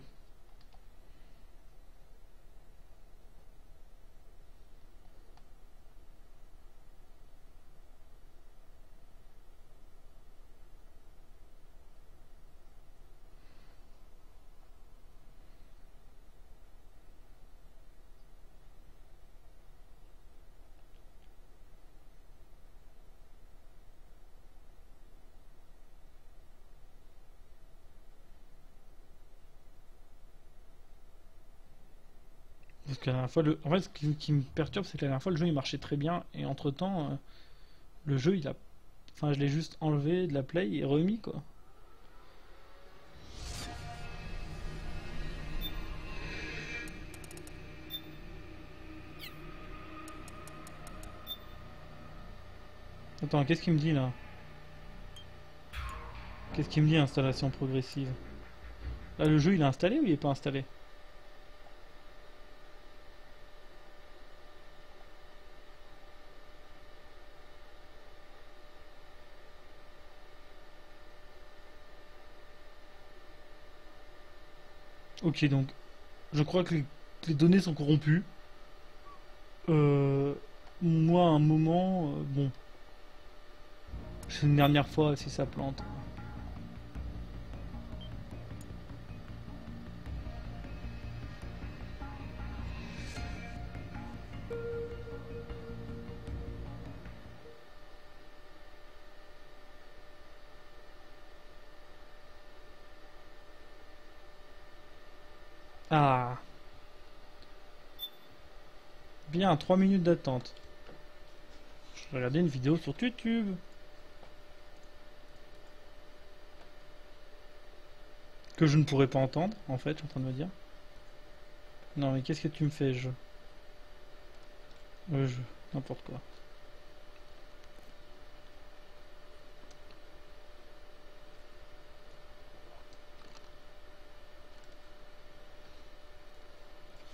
Parce que la dernière fois, en fait, ce qui me perturbe, c'est que la dernière fois, le jeu il marchait très bien, et entre temps, le jeu il a. Enfin, je l'ai juste enlevé de la play et remis quoi. Attends, qu'est-ce qu'il me dit là? Qu'est-ce qu'il me dit installation progressive? Là, le jeu il est installé ou il est pas installé? Ok, donc je crois que les données sont corrompues. Moi, à un moment, bon, c'est une dernière fois si ça plante. Ah. Bien, 3 minutes d'attente. Je vais regarder une vidéo sur YouTube. Que je ne pourrais pas entendre, en fait, je suis en train de me dire. Non, mais qu'est-ce que tu me fais, jeu? N'importe quoi.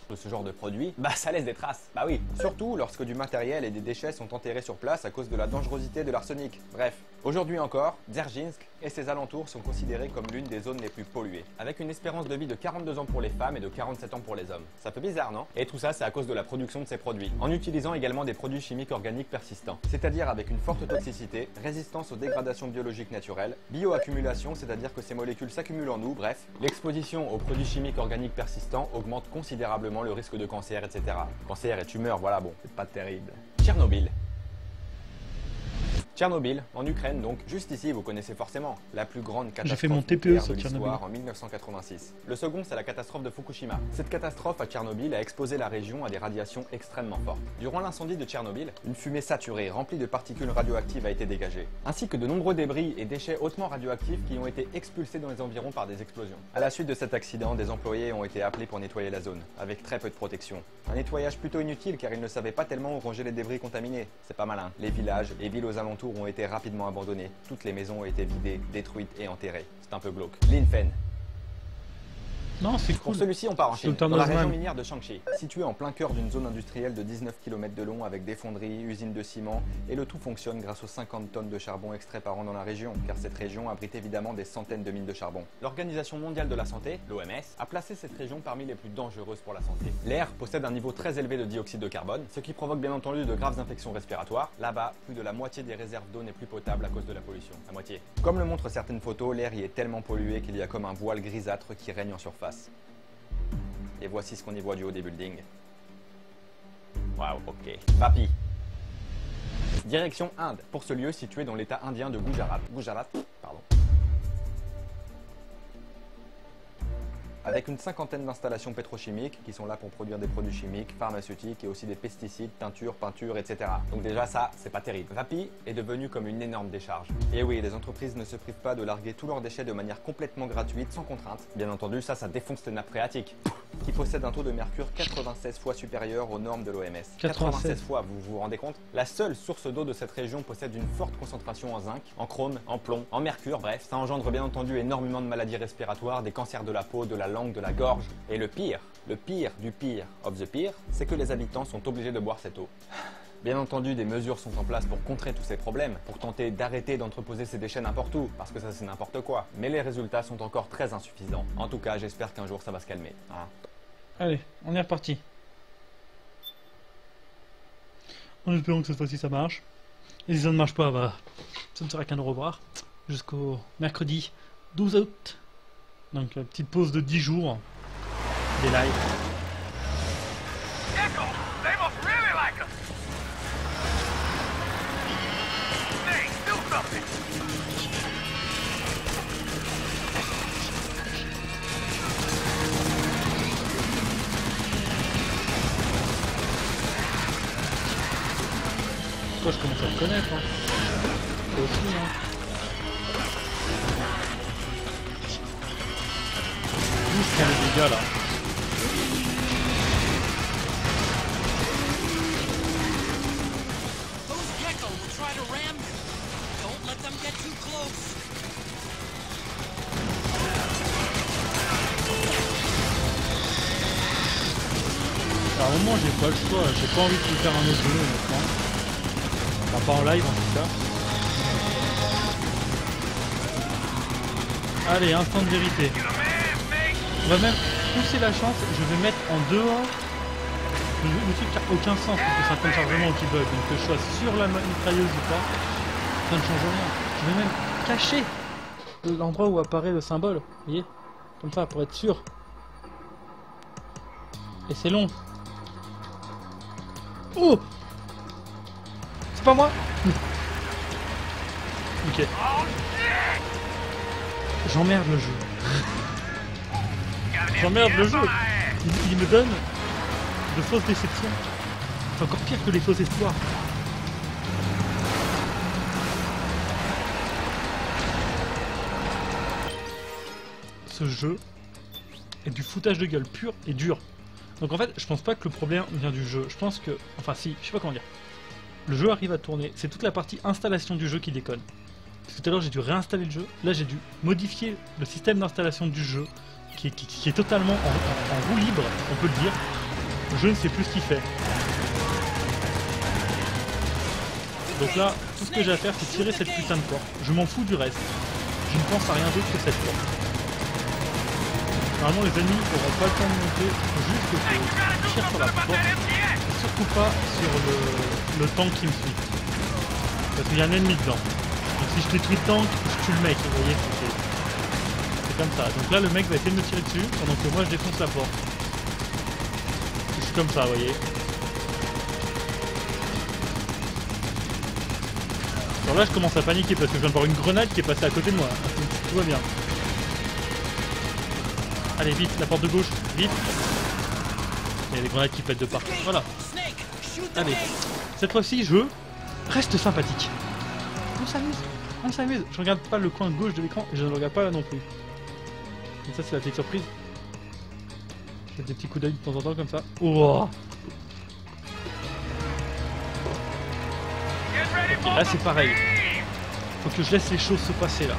De ce genre de produit, bah ça laisse des traces. Bah oui, surtout lorsque du matériel et des déchets sont enterrés sur place à cause de la dangerosité de l'arsenic. Bref, aujourd'hui encore, Dzerzhinsk et ses alentours sont considérés comme l'une des zones les plus polluées, avec une espérance de vie de 42 ans pour les femmes et de 47 ans pour les hommes. Ça fait bizarre, non? Et tout ça, c'est à cause de la production de ces produits, en utilisant également des produits chimiques organiques persistants, c'est-à-dire avec une forte toxicité, résistance aux dégradations biologiques naturelles, bioaccumulation, c'est-à-dire que ces molécules s'accumulent en nous, bref, l'exposition aux produits chimiques organiques persistants augmente considérablement le risque de cancer, etc. Cancer et tumeur, voilà, bon, c'est pas terrible. Tchernobyl. Tchernobyl, en Ukraine donc, juste ici vous connaissez forcément, la plus grande catastrophe nucléaire de l'histoire en 1986. Le second c'est la catastrophe de Fukushima. Cette catastrophe à Tchernobyl a exposé la région à des radiations extrêmement fortes. Durant l'incendie de Tchernobyl, une fumée saturée remplie de particules radioactives a été dégagée, ainsi que de nombreux débris et déchets hautement radioactifs qui ont été expulsés dans les environs par des explosions. À la suite de cet accident, des employés ont été appelés pour nettoyer la zone, avec très peu de protection. Un nettoyage plutôt inutile car ils ne savaient pas tellement où ranger les débris contaminés. C'est pas malin. Les villages et villes aux alentours alentours ont été rapidement abandonnés. Toutes les maisons ont été vidées, détruites et enterrées. C'est un peu glauque. Linfen. Non, c'est Pour cool. celui-ci, on part en Chine, Sultan dans la Osman. région minière de Shangxi, située en plein cœur d'une zone industrielle de 19 km de long avec des fonderies, usines de ciment, et le tout fonctionne grâce aux 50 tonnes de charbon extraits par an dans la région, car cette région abrite évidemment des centaines de mines de charbon. L'Organisation mondiale de la santé, l'OMS, a placé cette région parmi les plus dangereuses pour la santé. L'air possède un niveau très élevé de dioxyde de carbone, ce qui provoque bien entendu de graves infections respiratoires. Là-bas, plus de la moitié des réserves d'eau n'est plus potable à cause de la pollution. La moitié. Comme le montrent certaines photos, l'air y est tellement pollué qu'il y a comme un voile grisâtre qui règne en surface. Et voici ce qu'on y voit du haut des buildings. Waouh, ok. Vapi. Direction Inde, pour ce lieu situé dans l'état indien de Gujarat, pardon. Avec une cinquantaine d'installations pétrochimiques qui sont là pour produire des produits chimiques, pharmaceutiques et aussi des pesticides, teintures, peintures, etc. Donc déjà ça, c'est pas terrible. Vapi est devenu comme une énorme décharge. Et oui, les entreprises ne se privent pas de larguer tous leurs déchets de manière complètement gratuite, sans contrainte. Bien entendu, ça défonce les nappes phréatiques, qui possèdent un taux de mercure 96 fois supérieur aux normes de l'OMS. 96 fois, vous vous rendez compte? La seule source d'eau de cette région possède une forte concentration en zinc, en chrome, en plomb, en mercure, bref. Ça engendre bien entendu énormément de maladies respiratoires, des cancers de la peau, de la langue, de la gorge. Et le pire du pire of the pire, c'est que les habitants sont obligés de boire cette eau. Bien entendu, des mesures sont en place pour contrer tous ces problèmes, pour tenter d'arrêter d'entreposer ces déchets n'importe où, parce que ça c'est n'importe quoi. Mais les résultats sont encore très insuffisants. En tout cas, j'espère qu'un jour ça va se calmer. Hein. Allez, on est reparti. En espérant que cette fois-ci ça marche. Et si ça ne marche pas, bah, ça ne sera qu'un au revoir. Jusqu'au mercredi 12 août. Donc, petite pause de 10 jours. Des lives. Echo, they must really like us. Hey, do something. Toi, je commence à le connaître. Hein. Toi aussi, hein. Où sont les dégâts là? Those Gecko will try to ram you. Don't let them get too close. À un moment, j'ai pas le choix. J'ai pas envie de vous faire un autre jeu, honnêtement. Enfin, pas en live en tout cas. Allez, instant de vérité. On va même pousser la chance. Je vais mettre en dehors le truc qui n'a aucun sens parce que c'est un point de chargement qui bug. Donc que je sois sur la mitrailleuse ou pas, ça ne change rien. Je vais même cacher l'endroit où apparaît le symbole. Vous voyez? Comme ça, pour être sûr. Et c'est long. Oh! C'est pas moi? Ok. J'emmerde le jeu. J'emmerde le jeu. Il me donne de fausses déceptions. C'est encore pire que les faux espoirs. Ce jeu est du foutage de gueule pur et dur. Donc en fait, je pense pas que le problème vient du jeu. Je pense que... Enfin si, je sais pas comment dire. Le jeu arrive à tourner. C'est toute la partie installation du jeu qui déconne. Parce que tout à l'heure j'ai dû réinstaller le jeu. Là j'ai dû modifier le système d'installation du jeu. Qui est totalement en roue libre, on peut le dire. Le jeu ne sait plus ce qu'il fait. Donc là, tout ce que j'ai à faire, c'est tirer cette putain de porte. Je m'en fous du reste. Je ne pense à rien d'autre que cette porte. Normalement, les ennemis n'auront pas le temps de monter. Il faut juste que je tire sur la porte. Et surtout pas sur le tank qui me suit. Parce qu'il y a un ennemi dedans. Donc si je détruis le tank, je tue le mec. Vous voyez, c'est comme ça. Donc là, le mec va essayer de me tirer dessus pendant que moi je défonce la porte. Je suis comme ça, vous voyez. Alors là, je commence à paniquer parce que je viens de voir une grenade qui est passée à côté de moi. Tout va bien. Allez, vite, la porte de gauche, vite. Il y a des grenades qui pètent de partout. Voilà. Allez, cette fois-ci, je reste sympathique. On s'amuse, on s'amuse. Je regarde pas le coin gauche de l'écran et je ne le regarde pas là non plus. Donc ça, c'est la petite surprise. Je fais des petits coups d'œil de temps en temps comme ça. Oh. Et là, c'est pareil. Faut que je laisse les choses se passer là.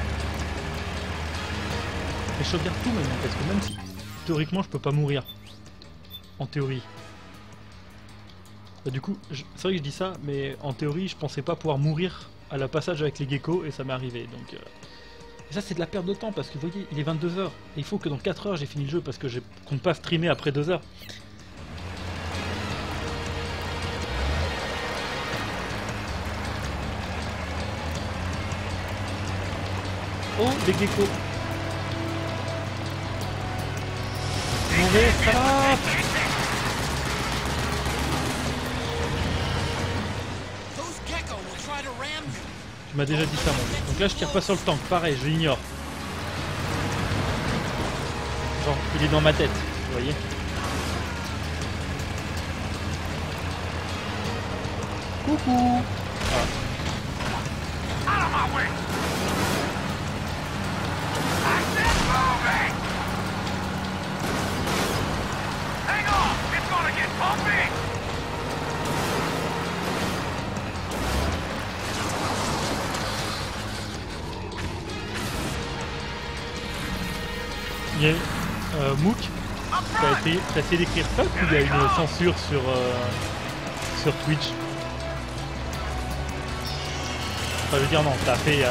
Et je sauvegarde tout maintenant, parce que même si théoriquement je peux pas mourir. En théorie. Bah, du coup, c'est vrai que je dis ça, mais en théorie je pensais pas pouvoir mourir à la passage avec les geckos et ça m'est arrivé. Donc, et ça c'est de la perte de temps parce que vous voyez, il est 22h. Et il faut que dans 4 heures j'ai fini le jeu parce que je compte pas streamer après 2 heures. Oh, des geckos. Mauvais, ça va. Tu m'as déjà dit ça, mon. Donc là, je tire pas sur le tank. Pareil, je l'ignore. Genre, il est dans ma tête, vous voyez. Coucou. Ah. Il y a Mook, t'as essayé d'écrire ça ou il y a une censure sur Twitch? Enfin, je veux dire non, t'as fait...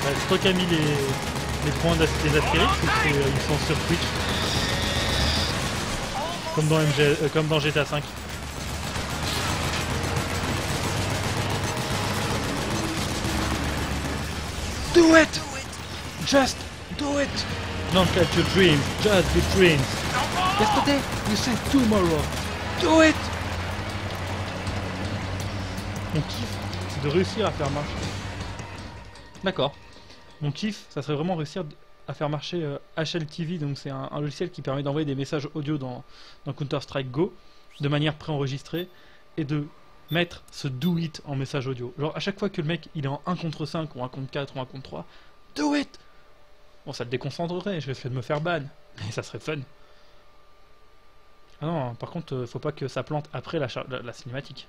c'est toi qui as mis les points des astérix ou c'est une censure Twitch? Comme dans GTA 5. Do it! Just do it! Don't let your dreams just be dreams. Yesterday you said tomorrow. Do it! Mon kiff, c'est de réussir à faire marcher. D'accord. Mon kiff, ça serait vraiment réussir à faire marcher HLTV, donc c'est un logiciel qui permet d'envoyer des messages audio dans Counter-Strike Go de manière préenregistrée et de mettre ce do it en message audio. Genre à chaque fois que le mec il est en 1 contre 5 ou 1 contre 4 ou 1 contre 3, do it! Bon, ça te déconcentrerait, je risque de me faire ban, mais ça serait fun. Ah non, par contre, faut pas que ça plante après la cinématique.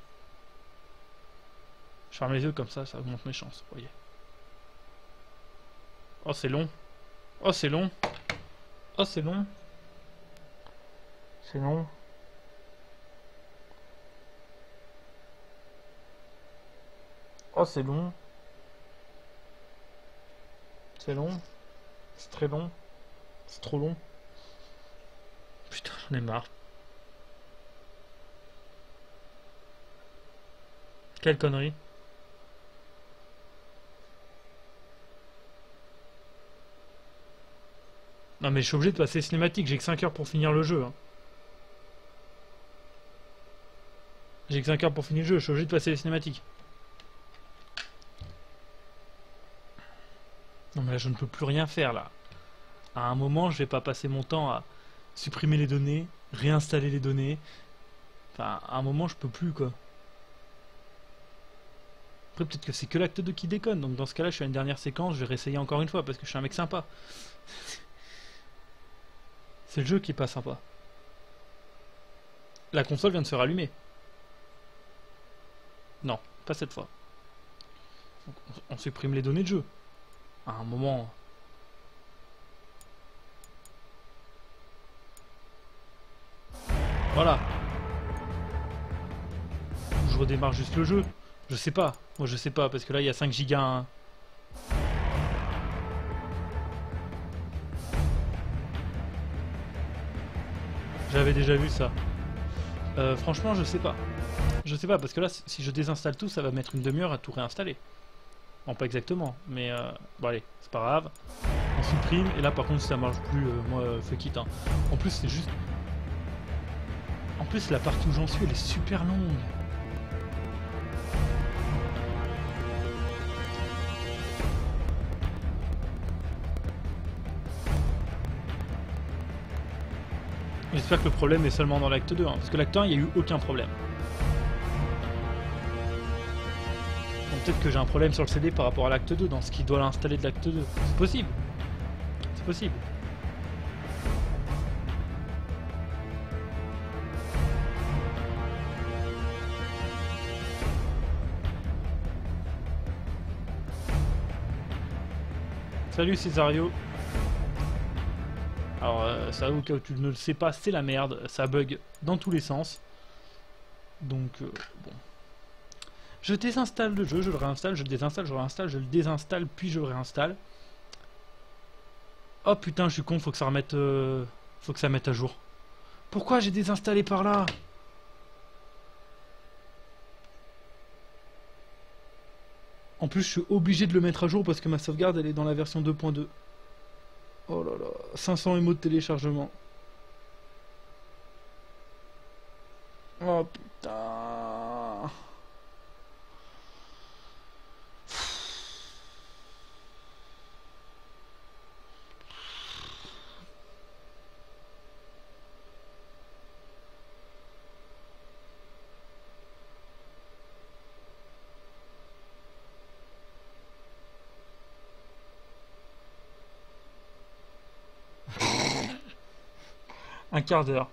Je ferme les yeux comme ça augmente mes chances, vous voyez. Oh, c'est long. Oh, c'est long. Oh, c'est long. C'est long. Oh, c'est long. C'est long. C'est très long. C'est trop long. Putain, j'en ai marre. Quelle connerie. Non mais je suis obligé de passer cinématique, j'ai que 5 heures pour finir le jeu. Hein. J'ai que 5 heures pour finir le jeu, je suis obligé de passer les cinématiques. Non mais là je ne peux plus rien faire là. À un moment je vais pas passer mon temps à supprimer les données, réinstaller les données. Enfin à un moment je peux plus quoi. Après peut-être que c'est que l'acte 2 qui déconne, donc dans ce cas là je suis à une dernière séquence, je vais réessayer encore une fois parce que je suis un mec sympa. C'est le jeu qui est pas sympa. La console vient de se rallumer. Non, pas cette fois. Donc, on supprime les données de jeu. À un moment... Voilà. Je redémarre juste le jeu. Je sais pas. Moi je sais pas parce que là il y a 5 gigas. Hein. J'avais déjà vu ça. Franchement je sais pas. Je sais pas parce que là si je désinstalle tout ça va mettre une demi-heure à tout réinstaller. Non pas exactement mais bon allez c'est pas grave. On supprime et là par contre si ça marche plus moi fuck it hein. En plus c'est juste... En plus la partie où j'en suis elle est super longue. J'espère que le problème est seulement dans l'acte 2, hein, parce que l'acte 1, il n'y a eu aucun problème. Donc peut-être que j'ai un problème sur le CD par rapport à l'acte 2, dans ce qui doit l'installer de l'acte 2. C'est possible. C'est possible. Salut Césario. Alors ça au cas où tu ne le sais pas, c'est la merde, ça bug dans tous les sens. Donc bon. Je désinstalle le jeu, je le réinstalle, je le désinstalle, je le réinstalle, je le désinstalle, puis je le réinstalle. Oh putain, je suis con, faut que ça remette faut que ça mette à jour. Pourquoi j'ai désinstallé par là? En plus, je suis obligé de le mettre à jour parce que ma sauvegarde, elle est dans la version 2.2. Oh là là, 500 MO de téléchargement. Oh putain. Un quart d'heure.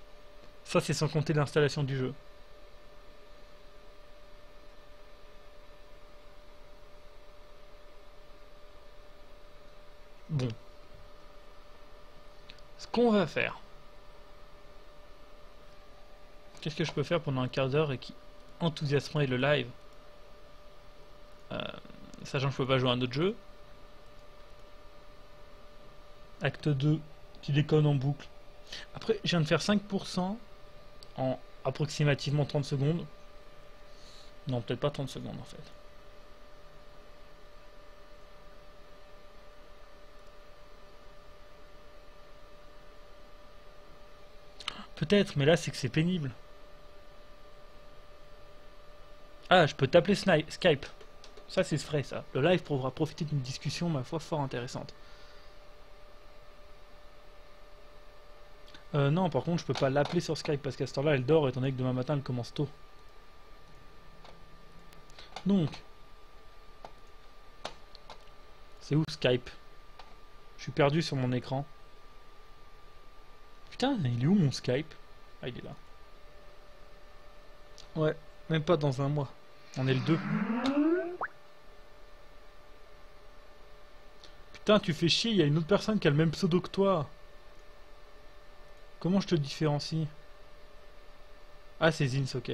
Ça, c'est sans compter l'installation du jeu. Bon. Ce qu'on va faire. Qu'est-ce que je peux faire pendant un quart d'heure et qui enthousiasmerait le live, sachant que je peux pas jouer à un autre jeu. Acte 2, qui déconne en boucle. Après, je viens de faire 5% en approximativement 30 secondes. Non, peut-être pas 30 secondes en fait. Peut-être, mais là c'est que c'est pénible. Ah, je peux t'appeler Skype. Ça c'est frais ça. Le live pourra profiter d'une discussion, ma foi, fort intéressante. Non, par contre, je peux pas l'appeler sur Skype parce qu'à ce temps-là, elle dort étant donné que demain matin, elle commence tôt. Donc, c'est où Skype? Je suis perdu sur mon écran. Putain, il est où mon Skype? Ah, il est là. Ouais, même pas dans un mois. On est le 2. Putain, tu fais chier, il y a une autre personne qui a le même pseudo que toi. Comment je te différencie? Ah, c'est Zins, ok.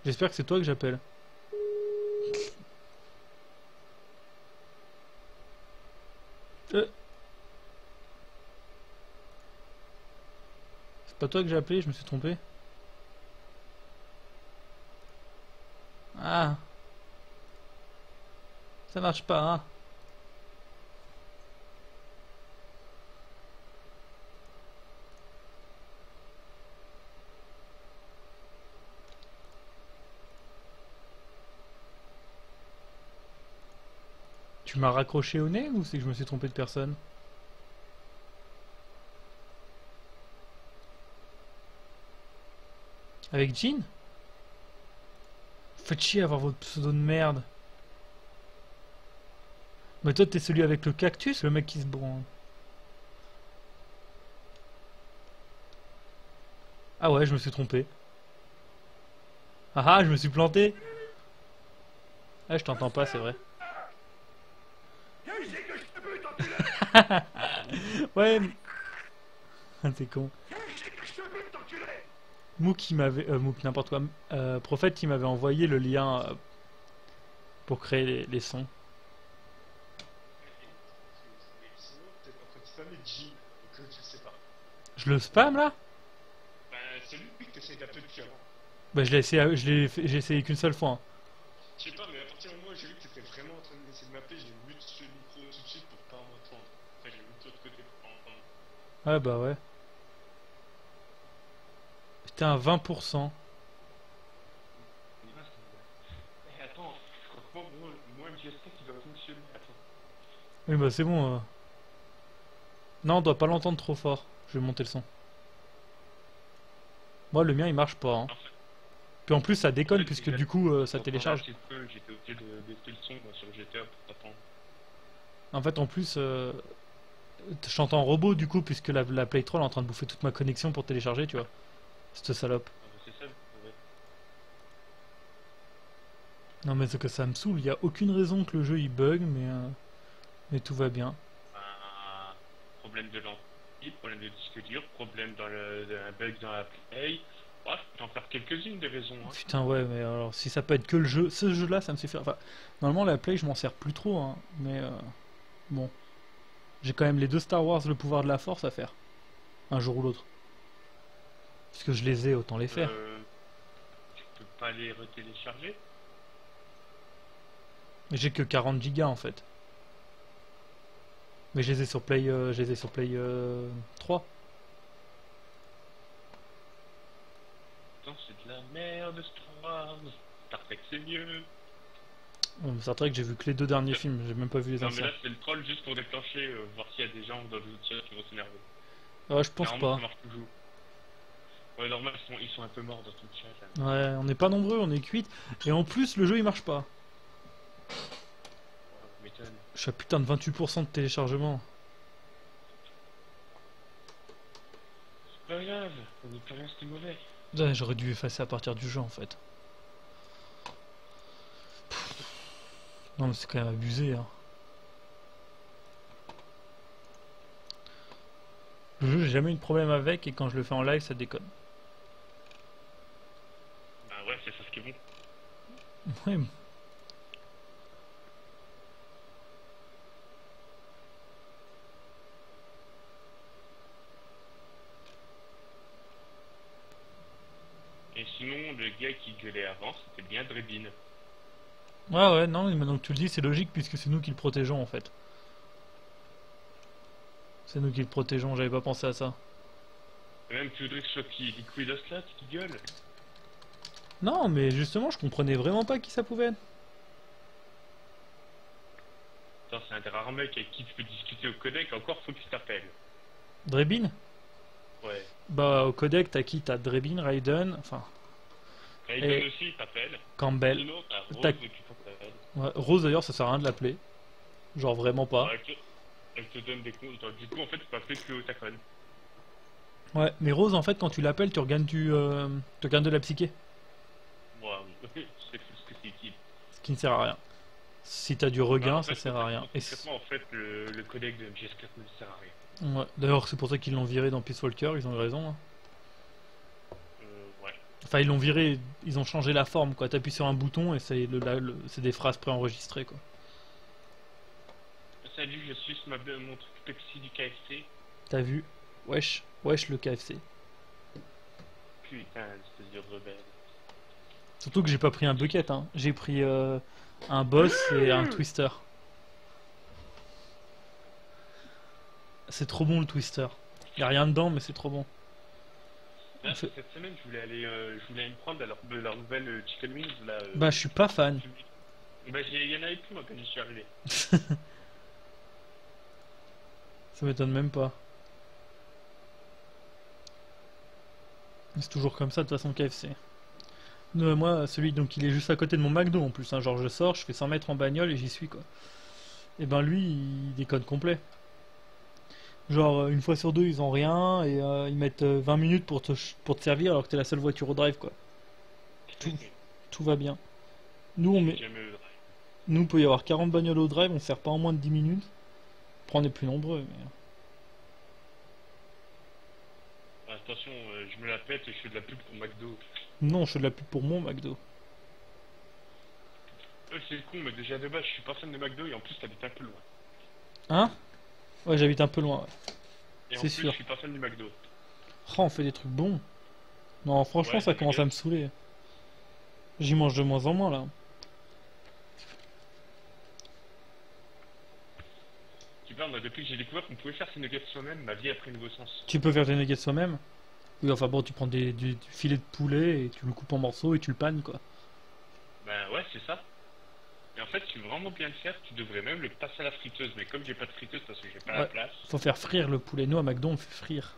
J'espère que c'est toi que j'appelle. C'est pas toi que j'ai appelé, je me suis trompé. Ah. Ça marche pas, hein. Tu m'as raccroché au nez ou c'est que je me suis trompé de personne? Avec Jean? Faites chier à avoir votre pseudo de merde. Mais toi t'es celui avec le cactus, le mec qui se branle. Ah ouais, je me suis trompé. Ah ah, je me suis planté. Ah, je t'entends pas, c'est vrai. Ouais. C'est con. Mouk qui m'avait... Mouk n'importe quoi. Prophète qui m'avait envoyé le lien pour créer les sons. Je le spam là? C'est lui que t'essayes d'appeler depuis avant. Bah j'ai essayé qu'une seule fois. Hein. Je sais pas, mais à partir du moment où j'ai vu que t'étais vraiment en train d'essayer de m'appeler, j'ai mute ce micro tout de suite pour pas m'entendre. Enfin, j'ai mute de l'autre côté pour pas m'entendre. Ouais, bah ouais. Putain, 20%. Eh, attends, franchement, moi, MGS4 qui va fonctionner. Attends. Oui, bah c'est bon. Non, on doit pas l'entendre trop fort. Je vais monter le son. Moi, le mien, il marche pas. Hein. Puis en plus, ça déconne puisque du coup, ça télécharge. J'étais obligé de baisser le son moi, sur GTA pour t'attendre. En fait, en plus, je chante en robot du coup, puisque la Play 3 elle est en train de bouffer toute ma connexion pour télécharger, tu vois. Cette salope. Ah, c'est ça, ouais. Non mais c'est que ça me saoule, il n'y a aucune raison que le jeu il bug, mais tout va bien. Problème de lentille, problème de disque dur, problème dans un bug dans la play. Ouais, je peux t'en faire quelques-unes des raisons. Hein. Putain ouais, mais alors si ça peut être que le jeu, ce jeu là ça me suffit. Enfin, normalement la play je m'en sers plus trop, hein, mais bon. J'ai quand même les deux Star Wars, le pouvoir de la force à faire. Un jour ou l'autre. Puisque je les ai, autant les faire. Tu peux pas les retélécharger? Mais j'ai que 40 gigas en fait. Mais je les ai sur Play, 3. Non, c'est de la merde Star Wars. Star Trek c'est mieux. Star Trek j'ai vu que les deux derniers films, j'ai même pas vu les Non mais anciens. là c'est le troll juste pour déclencher, voir s'il y a des gens dans le chat qui vont s'énerver. Ouais, je pense Normalement, pas. ça marche toujours. Ouais, normal, ils sont un peu morts dans tout le chat. Là. Ouais, on n'est pas nombreux, on est 8. Et en plus, le jeu il marche pas. Ouais, m'étonne. Je suis à putain de 28% de téléchargement. C'est pas grave, on n'est plus rien, c'était mauvais. Ouais, j'aurais dû effacer à partir du jeu en fait. Non mais c'est quand même abusé hein. Le jeu j'ai jamais eu de problème avec et quand je le fais en live ça déconne. Bah ouais, c'est ça ce qui est bon. Ouais. Et sinon, le gars qui gueulait avant, c'était bien Drebin. Ouais non mais maintenant que tu le dis c'est logique puisque c'est nous qui le protégeons en fait. C'est nous qui le protégeons, j'avais pas pensé à ça. Et même tu voudrais que ce soit qui Liquid Oslat qui gueule. Non mais justement je comprenais vraiment pas qui ça pouvait être. Attends, c'est un des rares mecs avec qui tu peux discuter au codec, encore faut qu'il t'appelle. Drebin? Ouais. Bah au codec t'as qui? T'as Drebin, Raiden, enfin Raiden Et- aussi, il t'appelle. Campbell. Sinon, t'as Rose Tac. qui t'appelle. Ouais, Rose d'ailleurs ça sert à rien de l'appeler. Genre vraiment pas. Ouais, elle te donne des comptes. Du coup, en fait, tu peux appeler que Otacon. Ouais, mais Rose en fait quand tu l'appelles tu regagnes tu regagnes de la psyché. Ouais, oui. C'est ce que c'est utile. Ce qui ne sert à rien. Si t'as du regain, En ça fait, sert à rien. Et concrètement, en fait, le codec de MGS4 ne sert à rien. ouais. D'ailleurs c'est pour ça qu'ils l'ont viré dans Peace Walker, ils ont eu raison. Hein. Ouais. Enfin ils l'ont viré, ils ont changé la forme quoi. T'appuies sur un bouton et c'est c'est des phrases préenregistrées quoi. Salut, je suis mon truc Pepsi du KFC. T'as vu? Wesh, wesh le KFC. Putain, espèce de rebelle. Surtout que j'ai pas pris un bucket, hein. J'ai pris un boss et un twister. C'est trop bon le twister. Y a rien dedans mais c'est trop bon. Là, fait- cette semaine, je voulais me prendre leur nouvelle Chicken Wings là. Bah je suis pas fan. Bah, il y en avait plus moi quand j'y suis arrivé. Ça m'étonne même pas. C'est toujours comme ça de toute façon KFC. Moi, celui donc il est juste à côté de mon McDo en plus. Hein. Genre je sors, je fais 100 mètres en bagnole et j'y suis quoi. Et ben lui, il déconne complet. Genre une fois sur deux ils ont rien et ils mettent 20 minutes pour te servir alors que t'es la seule voiture au drive quoi. Tout va bien. Nous il peut y avoir 40 bagnoles au drive, on sert pas en moins de 10 minutes. Après on est plus nombreux mais... Attention, je me la pète et je fais de la pub pour McDo. Non, je fais de la pub pour mon McDo. C'est con, mais déjà de base, je suis pas fan de McDo et en plus, t'habites un peu loin. Hein? Ouais, j'habite un peu loin, ouais. Et en C'est plus, sûr. je suis pas fan du McDo. Oh, on fait des trucs bons. Non, franchement, Ouais, ça c'est commence clair. à me saouler. J'y mange de moins en moins, là. Tu vois, moi, depuis que j'ai découvert qu'on pouvait faire ses nuggets soi-même, ma vie a pris un nouveau sens. Tu peux faire tes nuggets soi-même? Oui, enfin bon, tu prends du filet de poulet et tu le coupes en morceaux et tu le pannes, quoi. Ben ouais, c'est ça. Et en fait, si tu veux vraiment bien le faire, tu devrais même le passer à la friteuse. Mais comme j'ai pas de friteuse parce que j'ai pas la Ouais. place, Faut faire frire le poulet. Nous, à McDo, on le fait frire.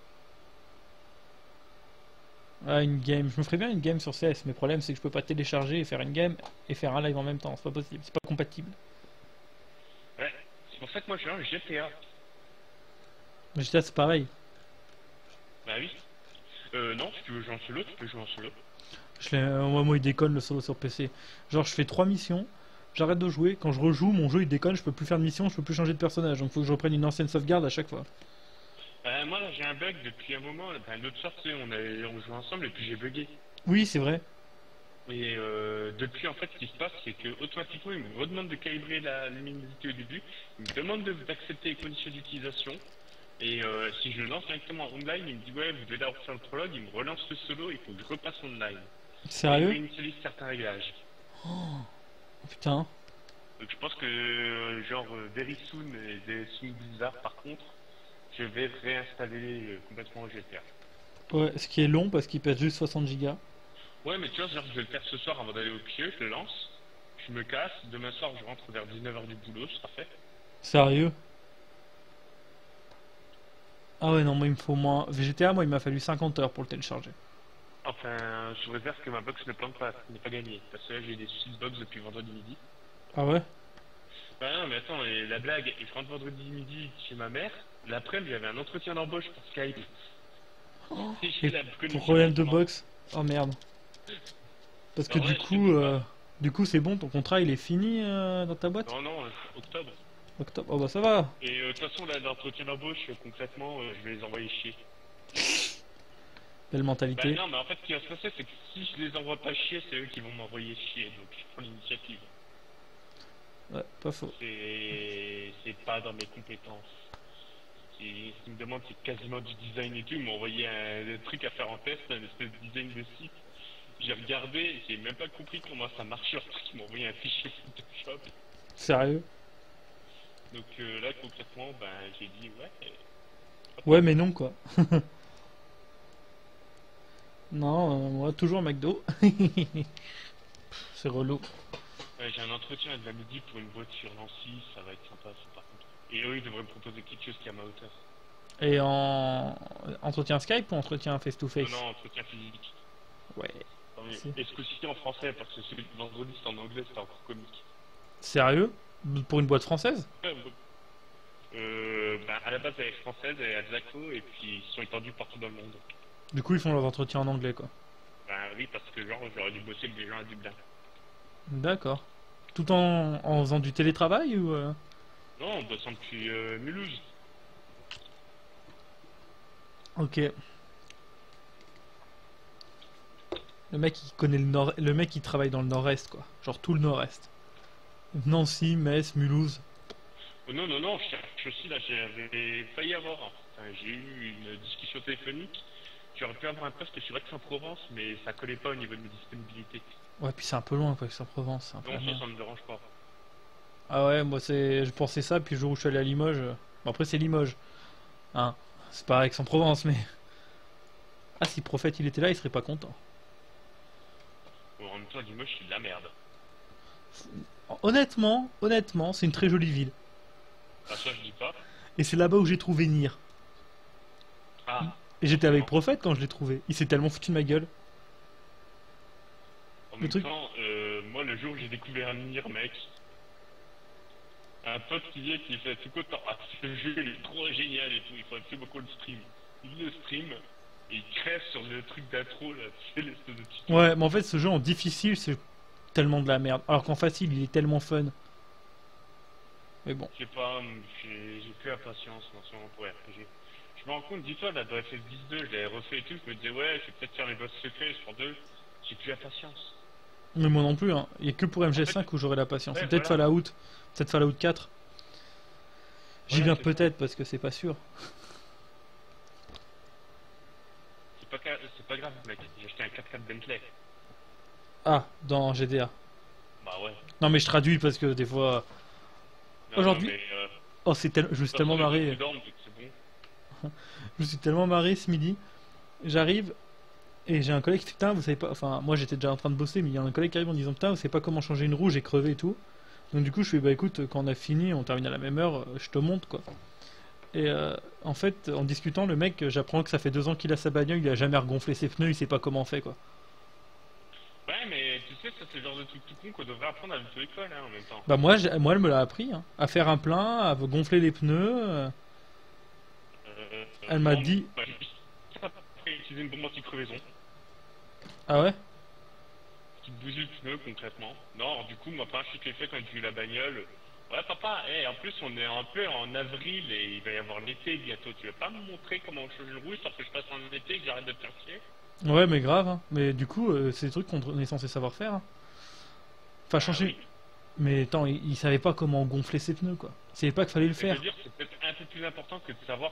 Ah, une game. Je me ferais bien une game sur CS, mais le problème, c'est que je peux pas télécharger et faire une game et faire un live en même temps. C'est pas possible. C'est pas compatible. ouais. C'est pour ça que moi j'ai un GTA. Mais GTA, c'est pareil. Bah oui. Non, si tu veux jouer en solo, tu peux jouer en solo. Moi, il déconne le solo sur PC. Genre, je fais 3 missions, j'arrête de jouer. Quand je rejoue, mon jeu il déconne, je peux plus faire de mission, je peux plus changer de personnage. Donc, faut que je reprenne une ancienne sauvegarde à chaque fois. Moi, là, j'ai un bug depuis un moment. L'autre soir, tu sais, on jouait ensemble et puis j'ai bugué. Oui, c'est vrai. Et depuis, en fait, ce qui se passe, c'est que automatiquement, il me redemande de calibrer la luminosité au début. Il me demande d'accepter les conditions d'utilisation. Et si je le lance directement en online, il me dit ouais, vous devez d'abord faire le prologue, il me relance le solo, il faut que je repasse en online. Sérieux? Il initialise certains réglages. Oh, putain. Donc je pense que genre very soon et des soon bizarres par contre, je vais réinstaller complètement GTA. Ouais, ce qui est long parce qu'il pèse juste 60 Go. Ouais, mais tu vois, genre je vais le faire ce soir avant d'aller au pieu, je le lance, je me casse, demain soir je rentre vers 19h du boulot, ce sera fait. Sérieux? Ah ouais, non, moi il me faut moins. VGTA, moi il m'a fallu 50 heures pour le télécharger. Enfin, je réserve que ma box ne plante pas, n'est pas gagnée. Parce que là j'ai des soucis de box depuis vendredi midi. Ah ouais? Bah non, mais attends, et la blague, je rentre vendredi midi chez ma mère, l'après-midi j'avais un entretien d'embauche pour Skype. Oh, Et pour problème de box? Oh merde. Parce que du coup c'est bon, ton contrat il est fini dans ta boîte? Non, non, octobre. Octobre, oh bah ça va. Et de toute façon, là, l'entretien d'embauche, concrètement, je vais les envoyer chier. Belle mentalité. Bah non, mais en fait, ce qui va se passer, c'est que si je les envoie pas chier, c'est eux qui vont m'envoyer chier, donc je prends l'initiative. Ouais, pas faux. C'est pas dans mes compétences. Ce qu'ils me demandent, c'est quasiment du design et tout. Ils m'ont envoyé un truc à faire en test, un espèce de design de site. J'ai regardé et j'ai même pas compris comment ça marchait. Ils m'ont envoyé un fichier Photoshop. Sérieux? Donc là, concrètement, ben, j'ai dit ouais. Ouais, mais non, quoi. Non, moi, toujours McDo. C'est relou. J'ai un entretien à midi pour une boîte sur Nancy, ça va être sympa, ça, par contre. Et eux, ils devraient me proposer quelque chose qui est à ma hauteur. Et en entretien Skype ou entretien face-to-face? Non, entretien physique. Ouais. Et ce coup-ci en français, parce que celui de vendredi, c'est en anglais, c'était encore comique. Sérieux? Pour une boîte française? Bah, à la base, elle est française, elle est à Zaco, et puis ils sont étendus partout dans le monde. Du coup, ils font leurs entretiens en anglais, quoi. Bah oui, parce que genre, j'aurais dû bosser avec des gens à Dublin. D'accord. Tout en faisant du télétravail ou Non, en bossant depuis Mulhouse. Ok. Le mec il connaît le mec il travaille dans le nord-est quoi. Genre tout le nord-est. Nancy, Metz, Mulhouse. Oh, non, non, non, je cherche aussi là, j'avais failli avoir. Enfin, j'ai eu une discussion téléphonique. J'aurais pu avoir un poste sur Aix-en-Provence, mais ça collait pas au niveau de mes disponibilités. Ouais, puis c'est un peu loin quoi, Aix-en-Provence. Non, ça me dérange pas. Ah ouais, moi je pensais ça, puis le jour où je suis allé à Limoges. Bon, après c'est Limoges. Hein, c'est pas Aix-en-Provence, mais. Ah, si Prophète il était là, il serait pas content. Bon, en même temps, Limoges, c'est de la merde. Honnêtement, c'est une très jolie ville. Ah, ça, je dis pas. Et c'est là-bas où j'ai trouvé Nier. Ah. Et j'étais avec Prophète quand je l'ai trouvé. Il s'est tellement foutu de ma gueule. En même temps, moi, le jour où j'ai découvert Nier, mec, un pote qui vient qui fait, c'est quoi, ce jeu, il est trop génial et tout, il faut absolument qu'on le stream. Il le stream, et il crève sur le truc d'intro, là, tu sais, l'espèce de petit... Ouais, mais en fait, ce jeu en difficile, c'est tellement de la merde. Alors qu'en facile, il est tellement fun. Mais bon. Je sais pas, j'ai plus la patience en ce moment pour RPG. Je me rends compte, dis-toi, là, dans FF10-2, je l'avais refait et tout, je me disais, ouais, je vais peut-être faire les boss secrets sur 2, j'ai plus la patience. Mais moi non plus, hein. Il n'y a que pour MG5 en fait, où j'aurai la patience. Ouais, peut-être voilà. Fallout 4. J'y viens peut-être parce que c'est pas sûr. C'est pas grave, mec, j'ai acheté un 4x4 Bentley. Ah, dans GTA. Bah ouais. Non mais je traduis parce que des fois... Aujourd'hui... Oh, je me suis tellement marré. Je me suis tellement marré ce midi. J'arrive et j'ai un collègue qui dit putain, vous savez pas. Enfin, moi j'étais déjà en train de bosser, mais il y a un collègue qui arrive en disant putain, vous savez pas comment changer une roue, j'ai crevé et tout. Donc du coup, je fais bah écoute, quand on a fini, on termine à la même heure, je te montre quoi. Et en fait, en discutant, le mec, j'apprends que ça fait 2 ans qu'il a sa bagnole, il a jamais regonflé ses pneus, il sait pas comment on fait quoi. Ouais, mais tu sais, ça c'est le genre de truc tout con qu'on devrait apprendre à l'auto-école hein, en même temps. Bah moi elle me l'a appris, hein, à faire un plein, à gonfler les pneus. Elle m'a dit. Bah, utiliser une bombe anti-crevaison Ah ouais? qui te bousille le pneu concrètement. Non, alors, du coup, ma première chute que j'ai fait quand j'ai eu la bagnole. Ouais, papa, en plus, on est un peu en avril et il va y avoir l'été bientôt. Tu veux pas me montrer comment on change le rouge parce que je passe en été et que j'arrête de te faire chier? Ouais, mais grave, hein. Mais du coup, c'est des trucs qu'on est censé savoir faire, hein. Enfin, changer. Oui. Mais attends, il savait pas comment gonfler ses pneus, quoi. Il savait pas qu'il fallait le Je faire. veux dire, c'est peut-être un peu plus important que de savoir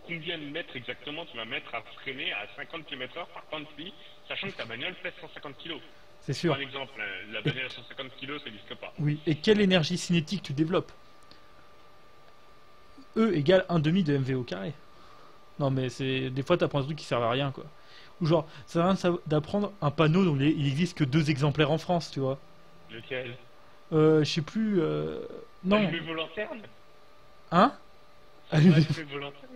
combien de mètres exactement tu vas mettre à freiner à 50 km/h par temps de pluie, sachant que ta bagnole pèse 150 kg. C'est sûr. Par exemple, la bagnole à 150 kg, ça risque pas. Oui, et quelle énergie cinétique tu développes? E égale 1/2 de MV au carré. Non, mais c'est. Des fois, t'apprends des trucs qui servent à rien, quoi. Ou genre, ça sert à rien d'apprendre un panneau dont il existe que 2 exemplaires en France, tu vois. Lequel? Je sais plus. Non. Allumé volontaire? Hein? Allumé volontaire?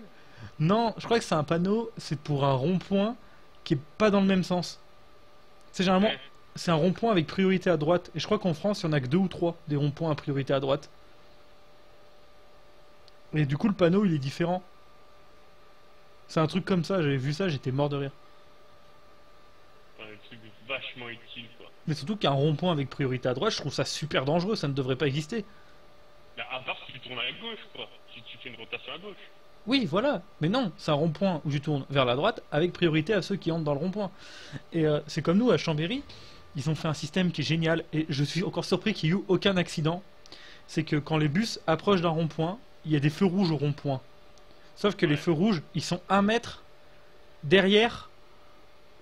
Non, je crois que c'est un panneau, c'est pour un rond-point qui est pas dans le même sens. C'est généralement, Ouais. c'est un rond-point avec priorité à droite. Et je crois qu'en France, il y en a que 2 ou 3 des ronds-points à priorité à droite. Et du coup, le panneau, il est différent. C'est un truc comme ça, j'avais vu ça, j'étais mort de rire. Ouais, un truc vachement utile, quoi. Mais surtout qu'un rond-point avec priorité à droite, je trouve ça super dangereux, ça ne devrait pas exister. Bah, à part si tu tournes à gauche, quoi. Si tu fais une rotation à gauche. Oui, voilà, mais non, c'est un rond-point où tu tournes vers la droite avec priorité à ceux qui entrent dans le rond-point. Et c'est comme nous à Chambéry, ils ont fait un système qui est génial et je suis encore surpris qu'il n'y ait eu aucun accident. C'est que quand les bus approchent d'un rond-point, il y a des feux rouges au rond-point. Sauf que les feux rouges, ils sont 1 mètre derrière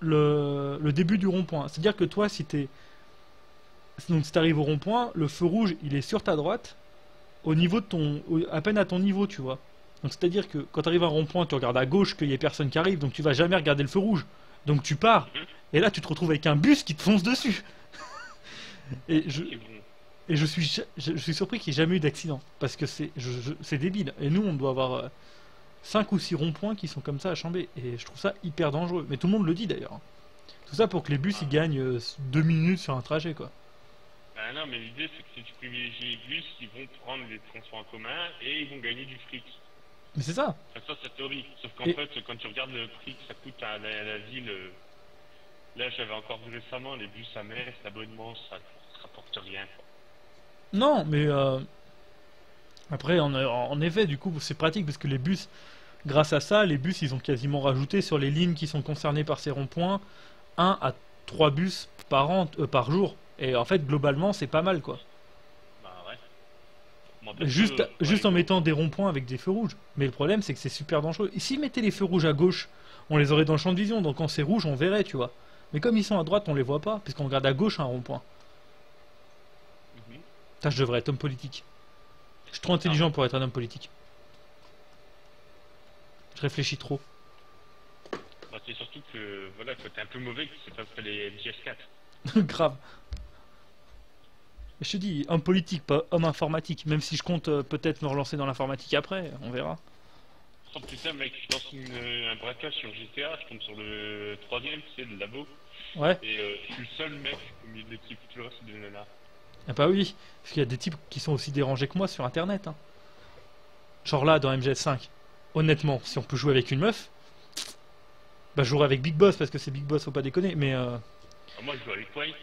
le début du rond-point. C'est-à-dire que toi, si tu arrives au rond-point, le feu rouge, il est sur ta droite, au niveau de à peine à ton niveau, tu vois. Donc c'est-à-dire que quand tu arrives à un rond-point, tu regardes à gauche qu'il y ait personne qui arrive, donc tu vas jamais regarder le feu rouge. Donc tu pars, et là tu te retrouves avec un bus qui te fonce dessus. et je suis surpris qu'il n'y ait jamais eu d'accident, parce que c'est débile. Et nous, on doit avoir 5 ou 6 ronds-points qui sont comme ça à Chambé, et je trouve ça hyper dangereux. Mais tout le monde le dit d'ailleurs. Tout ça pour que les bus ils gagnent 2 minutes sur un trajet, quoi. Bah non, mais l'idée c'est que si tu privilégies les bus, ils vont prendre les transports en commun et ils vont gagner du fric. Mais c'est ça. Enfin, ça, c'est théorie. Sauf qu'en fait, quand tu regardes le prix que ça coûte à la ville, là j'avais encore vu récemment les bus à Metz, l'abonnement, ça ne rapporte rien, quoi. Non, mais après, en effet, du coup, c'est pratique parce que les bus, grâce à ça, les bus, ils ont quasiment rajouté sur les lignes qui sont concernées par ces ronds-points 1 à 3 bus par jour. Et en fait, globalement, c'est pas mal, quoi. Bah ouais. Bon, peut-être Juste en mettant des ronds-points avec des feux rouges. Mais le problème, c'est que c'est super dangereux. Et s'ils mettaient les feux rouges à gauche, on les aurait dans le champ de vision. Donc quand c'est rouge, on verrait, tu vois. Mais comme ils sont à droite, on les voit pas, puisqu'on regarde à gauche un rond-point. Putain, je devrais être homme politique. Je suis trop intelligent pour être un homme politique. Je réfléchis trop. Bah, c'est surtout que, voilà, que t'es un peu mauvais, que c'est pas fait les MGS4. Grave. Je te dis, homme politique, pas homme informatique. Même si je compte peut-être me relancer dans l'informatique après, on verra. Oh putain, mec, je lance un braquage sur GTA, je tombe sur le 3ème, tu sais, le labo. Ouais. Et je suis le seul mec au milieu de l'équipe, tout le reste c'est des nanas. Ah bah oui, parce qu'il y a des types qui sont aussi dérangés que moi sur internet, hein. Genre là, dans MGS5, honnêtement, si on peut jouer avec une meuf, bah je jouerai avec Big Boss, parce que c'est Big Boss, faut pas déconner, mais Moi je joue avec White.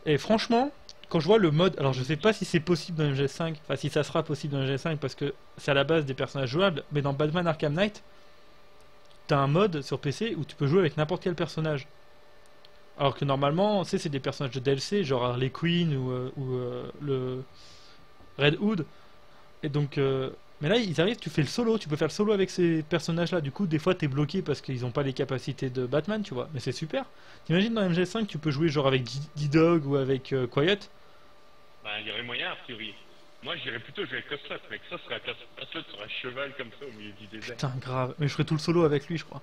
Et franchement, quand je vois le mode, alors je sais pas si c'est possible dans MGS5, enfin si ça sera possible dans MGS5 parce que c'est à la base des personnages jouables, mais dans Batman Arkham Knight, t'as un mode sur PC où tu peux jouer avec n'importe quel personnage. Alors que normalement, tu sais, c'est des personnages de DLC, genre Harley Quinn ou le Red Hood. Et donc, mais là, ils arrivent, tu fais le solo, tu peux faire le solo avec ces personnages-là. Du coup, des fois, t'es bloqué parce qu'ils ont pas les capacités de Batman, tu vois. Mais c'est super. T'imagines dans MGS5, tu peux jouer genre avec D-Dog ou avec Quiet. Bah, il y aurait moyen, a priori. Moi, j'irais plutôt jouer avec Ocelot, mec. Ça serait Ocelot sur un cheval comme ça au milieu du désert. Putain, grave. Mais je ferais tout le solo avec lui, je crois.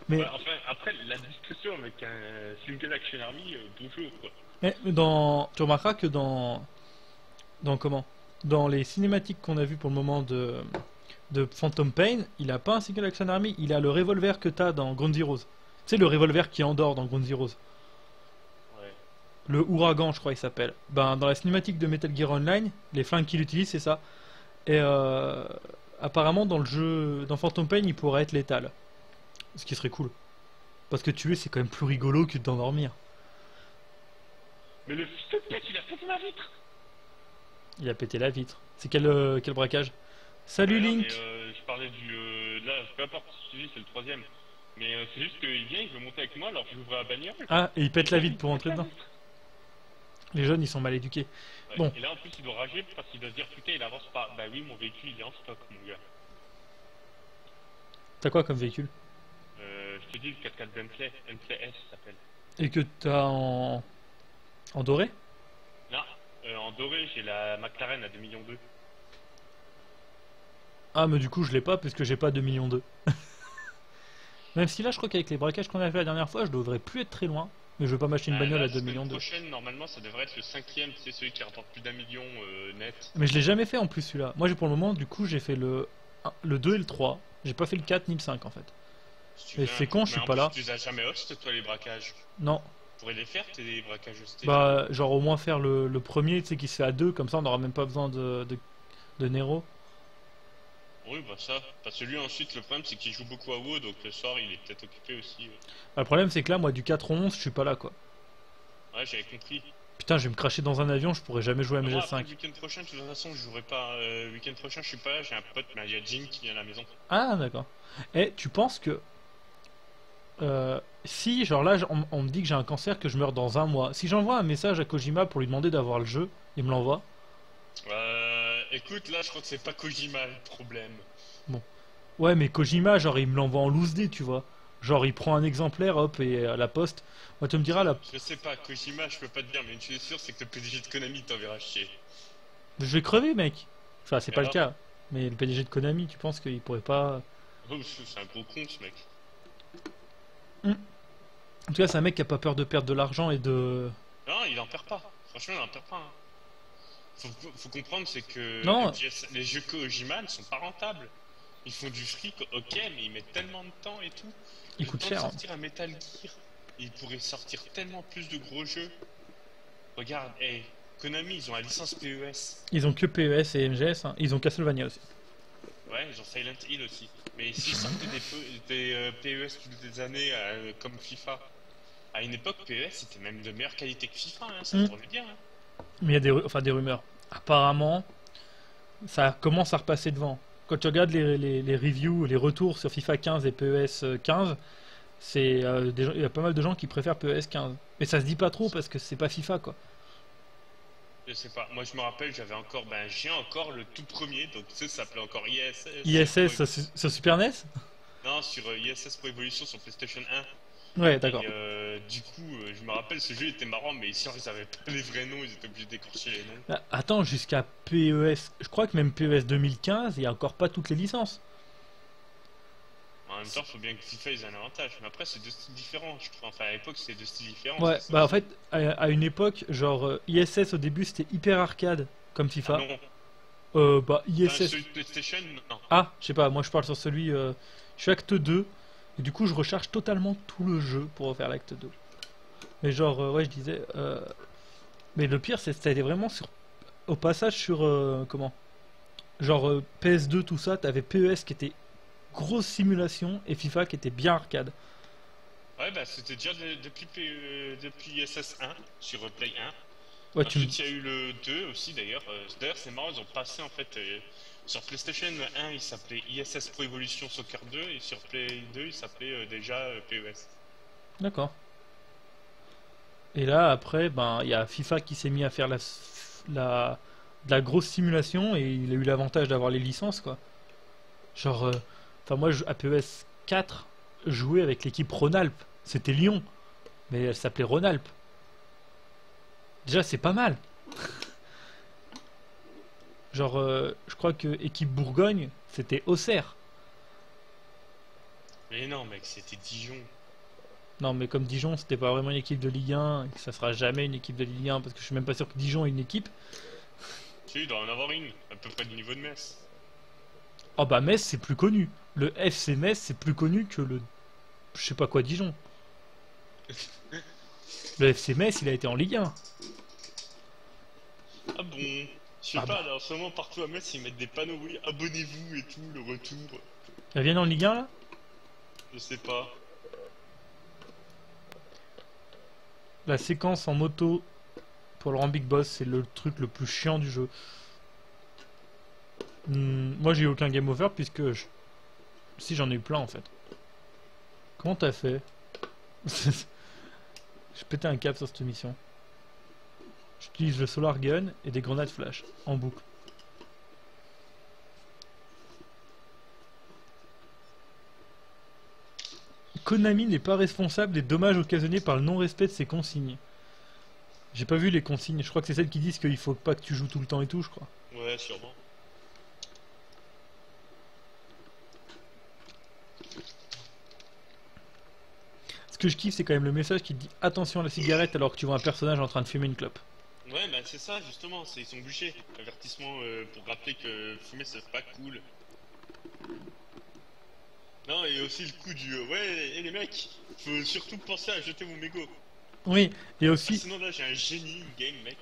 Mais Ouais, enfin, après, la discussion avec un Single Action Army, bonjour, quoi. Mais tu remarqueras que dans les cinématiques qu'on a vues pour le moment de Phantom Pain, il a pas un Single Action Army, il a le revolver que t'as dans Ground Zeroes. Tu sais, le revolver qui endort dans Ground Zeroes. Ouais. Le Ouragan, je crois il s'appelle. Ben, dans la cinématique de Metal Gear Online, les flingues qu'il utilise, c'est ça. Et apparemment, dans le jeu, dans Phantom Pain, il pourrait être létal. Ce qui serait cool. Parce que tuer, c'est quand même plus rigolo que d'endormir. Mais le fils de pute, il a fait ma vitre. Il a pété la vitre. C'est quel braquage? Salut Non, Link. mais, je parlais du... là, peu importe, je te dis, c'est le troisième. Mais c'est juste qu'il vient, il veut monter avec moi, alors je l'ouvre la bagnole. Ah, et il pète la vitre pour entrer dedans. Les jeunes, ils sont mal éduqués. Ouais, Bon. Et là, en plus, il doit rager parce qu'il doit se dire, putain, il avance pas. Bah oui, mon véhicule, il est en stock, mon gars. T'as quoi comme véhicule? Je te dis, le 4x4 Bentley, Bentley S, ça s'appelle. Et que t'as en doré? Non, en doré, j'ai la McLaren à 2,2 millions. Ah, mais du coup, je l'ai pas parce que j'ai pas 2,2 millions. Même si là, je crois qu'avec les braquages qu'on a fait la dernière fois, je devrais plus être très loin. Mais je veux pas m'acheter une bagnole à 2,2 millions. La prochaine, normalement, ça devrait être le 5ème, c'est celui qui rapporte plus d'1 million net. Mais je l'ai jamais fait en plus celui-là. Moi, pour le moment, du coup, j'ai fait le 2 et le 3. J'ai pas fait le 4 ni le 5 en fait. Si Et c'est con, je suis pas là. Tu les as jamais host, toi, les braquages? Non. Tu pourrais les faire, tes braquages hostés? Bah, genre au moins faire le premier, tu sais, qui se fait à 2, comme ça on aura même pas besoin de Nero. Oui, bah ça. Parce que lui, ensuite, le problème, c'est qu'il joue beaucoup à WoW, donc le soir, il est peut-être occupé aussi. Bah, le problème, c'est que là, moi, du 4 au 11, je suis pas là, quoi. Ouais, j'avais compris. Putain, je vais me cracher dans un avion, je pourrais jamais jouer à Moi, MGS5. après, le week-end prochain, de toute façon, je jouerai pas. Le week-end prochain, je suis pas là, j'ai un pote, mais il y a Jean qui vient à la maison. Ah, d'accord. Et tu penses que... si, genre là, on me dit que j'ai un cancer, que je meurs dans un mois. Si j'envoie un message à Kojima pour lui demander d'avoir le jeu, il me l'envoie? Écoute, là, je crois que c'est pas Kojima le problème. Ouais, mais Kojima, genre, il me l'envoie en loose day, tu vois. Genre, il prend un exemplaire, hop, et à la poste. Moi, tu me diras, là... Je sais pas, Kojima, je peux pas te dire, mais une chose est sûre, c'est que le PDG de Konami t'enverra chier. Je vais crever, mec. Enfin, c'est Et pas le alors cas. Mais le PDG de Konami, tu penses qu'il pourrait pas... Oh, c'est un gros con, ce mec. En tout cas, c'est un mec qui a pas peur de perdre de l'argent et de... Non, il en perd pas. Franchement, il en perd pas. Hein. Faut comprendre, c'est que Non. les jeux Kojima ne sont pas rentables. Ils font du fric, ok, mais ils mettent tellement de temps et tout. Il coûte cher. De sortir un Metal Gear, ils pourraient sortir tellement plus de gros jeux. Regarde, Konami, ils ont la licence PES. Ils ont que PES et MGS, hein. Ils ont Castlevania aussi. Ouais, ils ont Silent Hill aussi. Mais s'ils sortaient des PES toutes les années, comme FIFA, à une époque, PES c'était même de meilleure qualité que FIFA, hein, ça tournait bien. Hein. Mais il y a des rumeurs. Apparemment, ça commence à repasser devant. Quand tu regardes les reviews, les retours sur FIFA 15 et PES 15, il y a pas mal de gens qui préfèrent PES 15. Mais ça se dit pas trop parce que c'est pas FIFA, quoi. Je sais pas, moi je me rappelle, j'ai encore le tout premier, donc ça s'appelait encore ISS. ISS sur Super NES? Non, sur ISS Pro Evolution sur PlayStation 1. Ouais, d'accord. Du coup, je me rappelle, ce jeu était marrant, mais ici ils avaient pas les vrais noms, ils étaient obligés d'écorcher les noms. Ah, attends, jusqu'à PES, je crois que même PES 2015, il y a encore pas toutes les licences. En même temps, il faut bien que FIFA ait un avantage, mais après c'est deux styles différents, je crois. Enfin, à l'époque c'était deux styles différents. Ouais, bah en fait, à une époque, genre ISS au début c'était hyper arcade comme FIFA. Ah non. Bah ISS. Celui de PlayStation, non. Ah, je sais pas, moi je parle sur celui. Je suis acte 2, et du coup je recharge totalement tout le jeu pour refaire l'acte 2. Mais genre, ouais, je disais. Mais le pire, c'était vraiment au passage sur. Comment? Genre PS2, tout ça, t'avais PES qui était grosse simulation et FIFA qui était bien arcade. Ouais, bah c'était déjà depuis ISS 1 sur Play 1. Ouais, Ensuite, il y a eu le 2 aussi d'ailleurs. D'ailleurs, c'est marrant, ils ont passé en fait. Sur PlayStation 1, il s'appelait ISS Pro Evolution Soccer 2 et sur Play 2, il s'appelait déjà PES. D'accord. Et là, après, ben, il y a FIFA qui s'est mis à faire de la grosse simulation et il a eu l'avantage d'avoir les licences, quoi. Genre, enfin, moi, à PES 4, je jouais avec l'équipe Rhône-Alpes. C'était Lyon, mais elle s'appelait Rhône-Alpes. Déjà, c'est pas mal. Genre, je crois que équipe Bourgogne, c'était Auxerre. Mais non, mec, c'était Dijon. Non, mais comme Dijon, c'était pas vraiment une équipe de Ligue 1, et que ça sera jamais une équipe de Ligue 1, parce que je suis même pas sûr que Dijon ait une équipe. Si, il doit en avoir une, à peu près du niveau de Metz. Oh bah Metz, c'est plus connu. Le FC Metz, c'est plus connu que le... Je sais pas quoi, Dijon. Le FC Metz, il a été en Ligue 1. Ah bon? Je sais pas, là, en ce moment, partout à Metz, ils mettent des panneaux, oui, abonnez-vous et tout, le retour. Elle vient en Ligue 1, là? Je sais pas. la séquence en moto pour le rang Big Boss, c'est le truc le plus chiant du jeu. Moi j'ai eu aucun game over puisque si j'en ai eu plein en fait. Comment t'as fait? J'ai pété un cap sur cette mission. J'utilise le Solar Gun et des grenades flash en boucle. Konami n'est pas responsable des dommages occasionnés par le non-respect de ses consignes. J'ai pas vu les consignes, je crois que c'est celles qui disent qu'il faut pas que tu joues tout le temps et tout, je crois. Ouais, sûrement. Ce que je kiffe, c'est quand même le message qui dit attention à la cigarette alors que tu vois un personnage en train de fumer une clope. Ouais, bah c'est ça justement, ils sont bûchés. Avertissement pour rappeler que fumer c'est pas cool. Non, et aussi le coup du ouais, et les mecs, faut surtout penser à jeter vos mégots. Oui, et aussi. Sinon là j'ai un génie in-game, mec.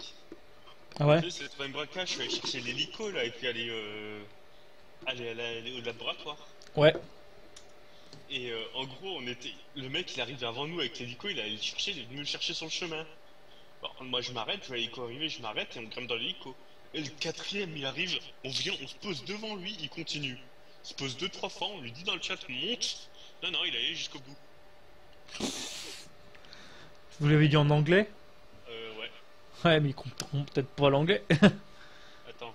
Ah ouais? Tu sais, c'est un braquage, je suis allé chercher l'hélico là et puis aller au laboratoire. Ouais. Et en gros, le mec il arrivait avant nous avec l'hélico, il allait le chercher, il est venu le chercher sur le chemin. Bon, moi je m'arrête, je vois l'hélico arriver, je m'arrête et on grimpe dans l'hélico. Et le quatrième il arrive, on vient, on se pose devant lui, il continue. Il se pose 2-3 fois, on lui dit dans le chat monte. Non, il est allé jusqu'au bout. Vous l'avez dit en anglais? Ouais. Ouais, mais ils comprendront peut-être pas l'anglais. Attends.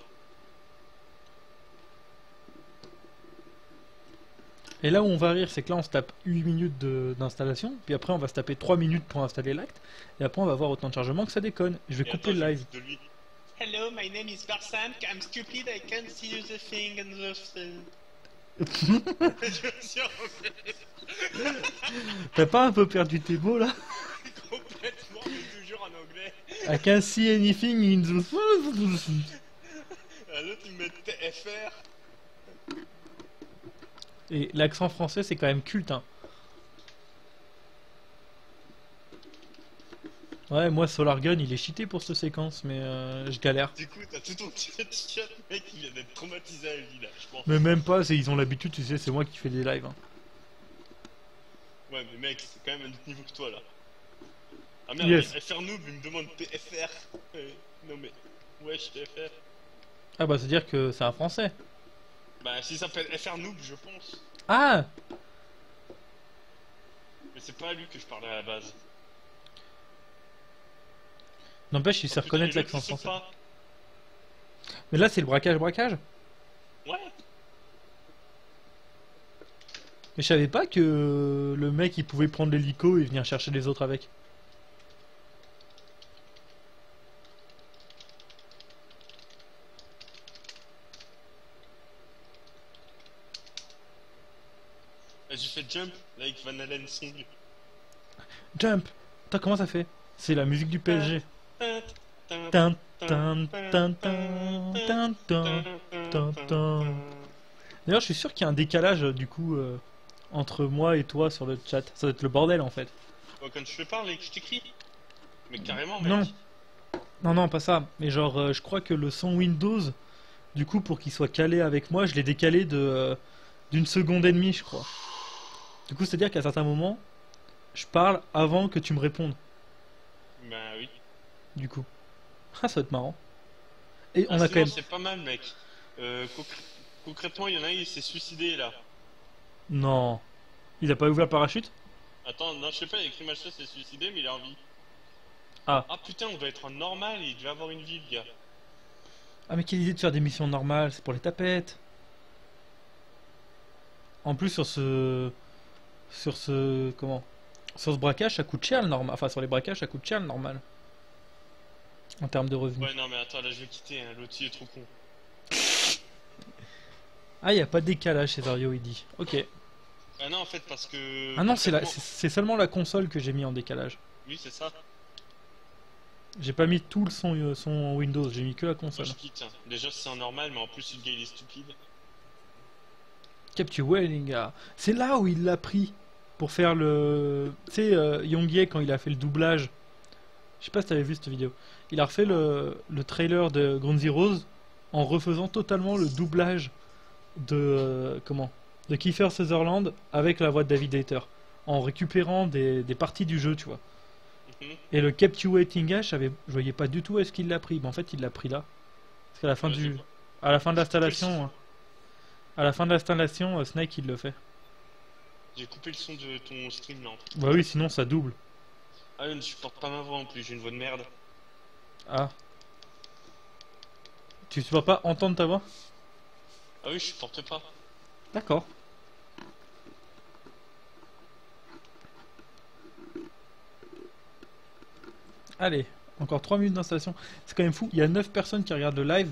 Et là où on va rire, c'est que là on se tape 8 minutes d'installation, puis après on va se taper 3 minutes pour installer l'acte, et après on va avoir autant de chargement que ça déconne. Je vais couper le live. Hello, my name is Barsan, I'm stupid, I can't see you the thing and the thing. T'as pas un peu perdu tes mots là? Complètement, mais toujours en anglais. I can't see anything in the... L'autre il met TFR. Et l'accent français c'est quand même culte hein. Ouais, moi Solar Gun il est cheaté pour cette séquence, mais je galère. Du coup, t'as tout ton chat, mec, il vient d'être traumatisé à la vie là, je pense. Mais même pas, ils ont l'habitude, tu sais, c'est moi qui fais des lives. Hein. Ouais, mais mec, c'est quand même un autre niveau que toi là. Ah merde, yes. FR Noob, il me demande TFR. Non mais, wesh, TFR. Ah bah, c'est dire que c'est un français. Bah, s'il s'appelle FR Noob, je pense. Ah! Mais c'est pas à lui que je parlais à la base. N'empêche, il sait reconnaître l'accent français. français. Mais là, c'est le braquage. Ouais. Mais je savais pas que le mec, il pouvait prendre l'hélico et venir chercher les autres avec. J'ai fait Jump, like Van Halen song. Jump! Attends, comment ça fait? C'est la musique du PSG. D'ailleurs, je suis sûr qu'il y a un décalage du coup entre moi et toi sur le chat. Ça doit être le bordel en fait. Oh, quand je te parle et que je t'écris? Mais carrément, mec. Non, pas ça. Mais genre, je crois que le son Windows, du coup, pour qu'il soit calé avec moi, je l'ai décalé d'une seconde et demie, je crois. Du coup, c'est-à-dire qu'à certains moments, je parle avant que tu me répondes. Bah oui. Du coup. Ah, ça va être marrant. Et on a quand même... c'est pas mal, mec. Concrètement, il y en a un, il s'est suicidé, là. Non. Il a pas ouvert le parachute? Attends, non, je sais pas, il y a écrit machin s'est suicidé, mais il est en vie. Ah. Ah putain, on doit être en normal et il devait avoir une vie, le gars. Ah, mais quelle idée de faire des missions normales, c'est pour les tapettes. En plus, sur ce braquage, ça coûte cher le normal. Enfin, sur les braquages, ça coûte cher le normal. En termes de revenus. Ouais, non, mais attends, là, je vais quitter, hein. L'autre, il est trop con. Ah, y a pas de décalage, Césario, il dit. Ok. Ah non, en fait, parce que... Ah non, c'est seulement la console que j'ai mis en décalage. Oui, c'est ça. J'ai pas mis tout le son Windows, j'ai mis que la console. Moi, je quitte. Hein. Déjà, c'est en normal, mais en plus, le gars, il est stupide. Capture Wellinga. C'est là où il l'a pris pour faire le... Tu sais, Young quand il a fait le doublage. Je sais pas si t'avais vu cette vidéo. Il a refait le trailer de Ground Zeroes en refaisant totalement le doublage de... de Kiefer Sutherland avec la voix de David Hayter. En récupérant des parties du jeu, tu vois. Et le Captivating Ash, je voyais pas du tout où est-ce qu'il l'a pris. Mais en fait, il l'a pris là. Parce qu'à la fin à la fin de l'installation, Snake il le fait. J'ai coupé le son de ton stream là. Bah oui, sinon ça double. Ah oui, je supporte pas ma voix en plus, j'ai une voix de merde. Ah. Tu supportes pas entendre ta voix? Ah oui, je supporte pas. D'accord. Allez, encore 3 minutes d'installation. C'est quand même fou, il y a 9 personnes qui regardent le live,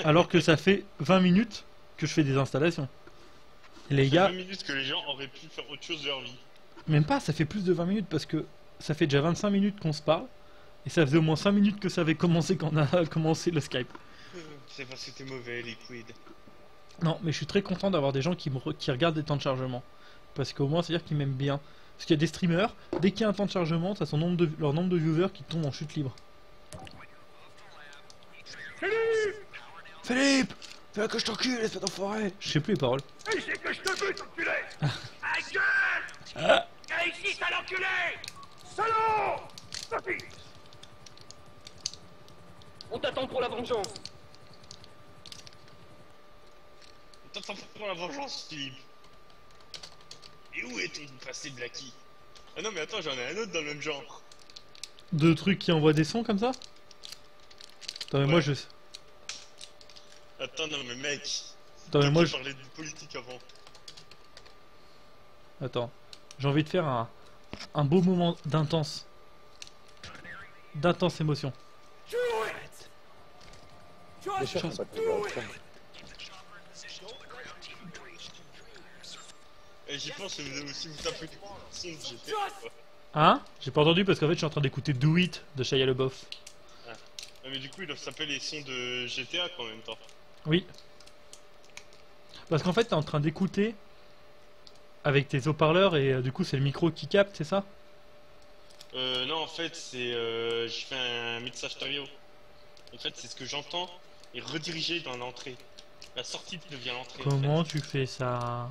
alors que ça fait 20 minutes que je fais des installations. Et les gars... 20 minutes que les gens auraient pu faire autre chose de leur vie. Même pas, ça fait plus de 20 minutes parce que ça fait déjà 25 minutes qu'on se parle, et ça faisait au moins 5 minutes que ça avait commencé quand on a commencé le Skype. C'est parce que t'es mauvais, Liquid. Non, mais je suis très content d'avoir des gens qui regardent les temps de chargement. Parce qu'au moins, c'est-à-dire qu'ils m'aiment bien. Parce qu'il y a des streamers, dès qu'il y a un temps de chargement, ça leur nombre de viewers qui tombe en chute libre. Philippe, fais que je t'encule, espèce d'enfoiré. Je sais plus les paroles. Et c'est que je te bute, enculé. À gueule. Viens ici, sale enculé. Salaud. Sophie. On t'attend pour la vengeance. On t'attend pour la vengeance, Philippe. Et où est ton passé Blacky? Ah non mais attends, j'en ai un autre dans le même genre. Deux trucs qui envoient des sons comme ça? Attends mais moi je... Attends non mais mec. Attends mais moi je... parlais de politique avant. Attends. J'ai envie de faire un beau moment d'intense émotion. Et j'y pense, si vous tapez le son de GTA. Hein? J'ai pas entendu parce qu'en fait je suis en train d'écouter Do It de Shia LaBeouf. Ah. Mais du coup ils doivent s'appeler les sons de GTA en même temps. Oui. Parce qu'en fait t'es en train d'écouter avec tes haut-parleurs et du coup c'est le micro qui capte, c'est ça? Non en fait c'est... je fais un mixage stéréo. En fait c'est ce que j'entends est redirigé dans l'entrée. La sortie devient l'entrée. Comment en fait. tu fais ça?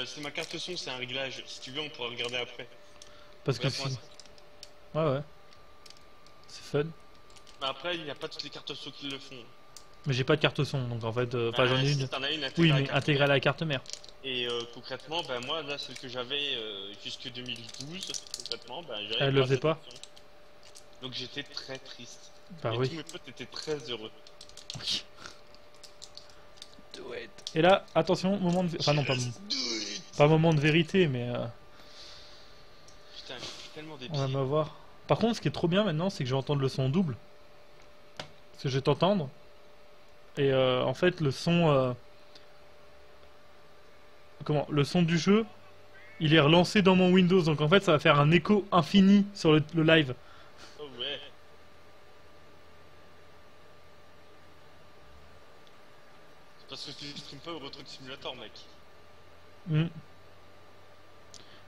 C'est ma carte son, c'est un réglage. Si tu veux on pourra regarder après. Parce que si... Ouais. C'est fun. Mais après il n'y a pas toutes les cartes son qui le font. Mais j'ai pas de carte son, donc en fait, enfin j'en ai si une. T'en as une Oui, mais intégrée à la carte mère. Et concrètement, ben moi là celle que j'avais jusque 2012, concrètement, ben j'avais. Elle le faisait pas. Donc j'étais très triste. Bah et oui. tous mes potes étaient très heureux. Oui. Et là, attention, moment de... Enfin non, pas moment de vérité, mais... Putain, je suis tellement débile. On va m'avoir. Par contre, ce qui est trop bien maintenant, c'est que je vais entendre le son double. Parce que je vais t'entendre. Et en fait, le son... Le son du jeu, il est relancé dans mon Windows. Donc en fait, ça va faire un écho infini sur le live. Oh ouais. Parce que tu stream pas Euro Truck Simulator, mec.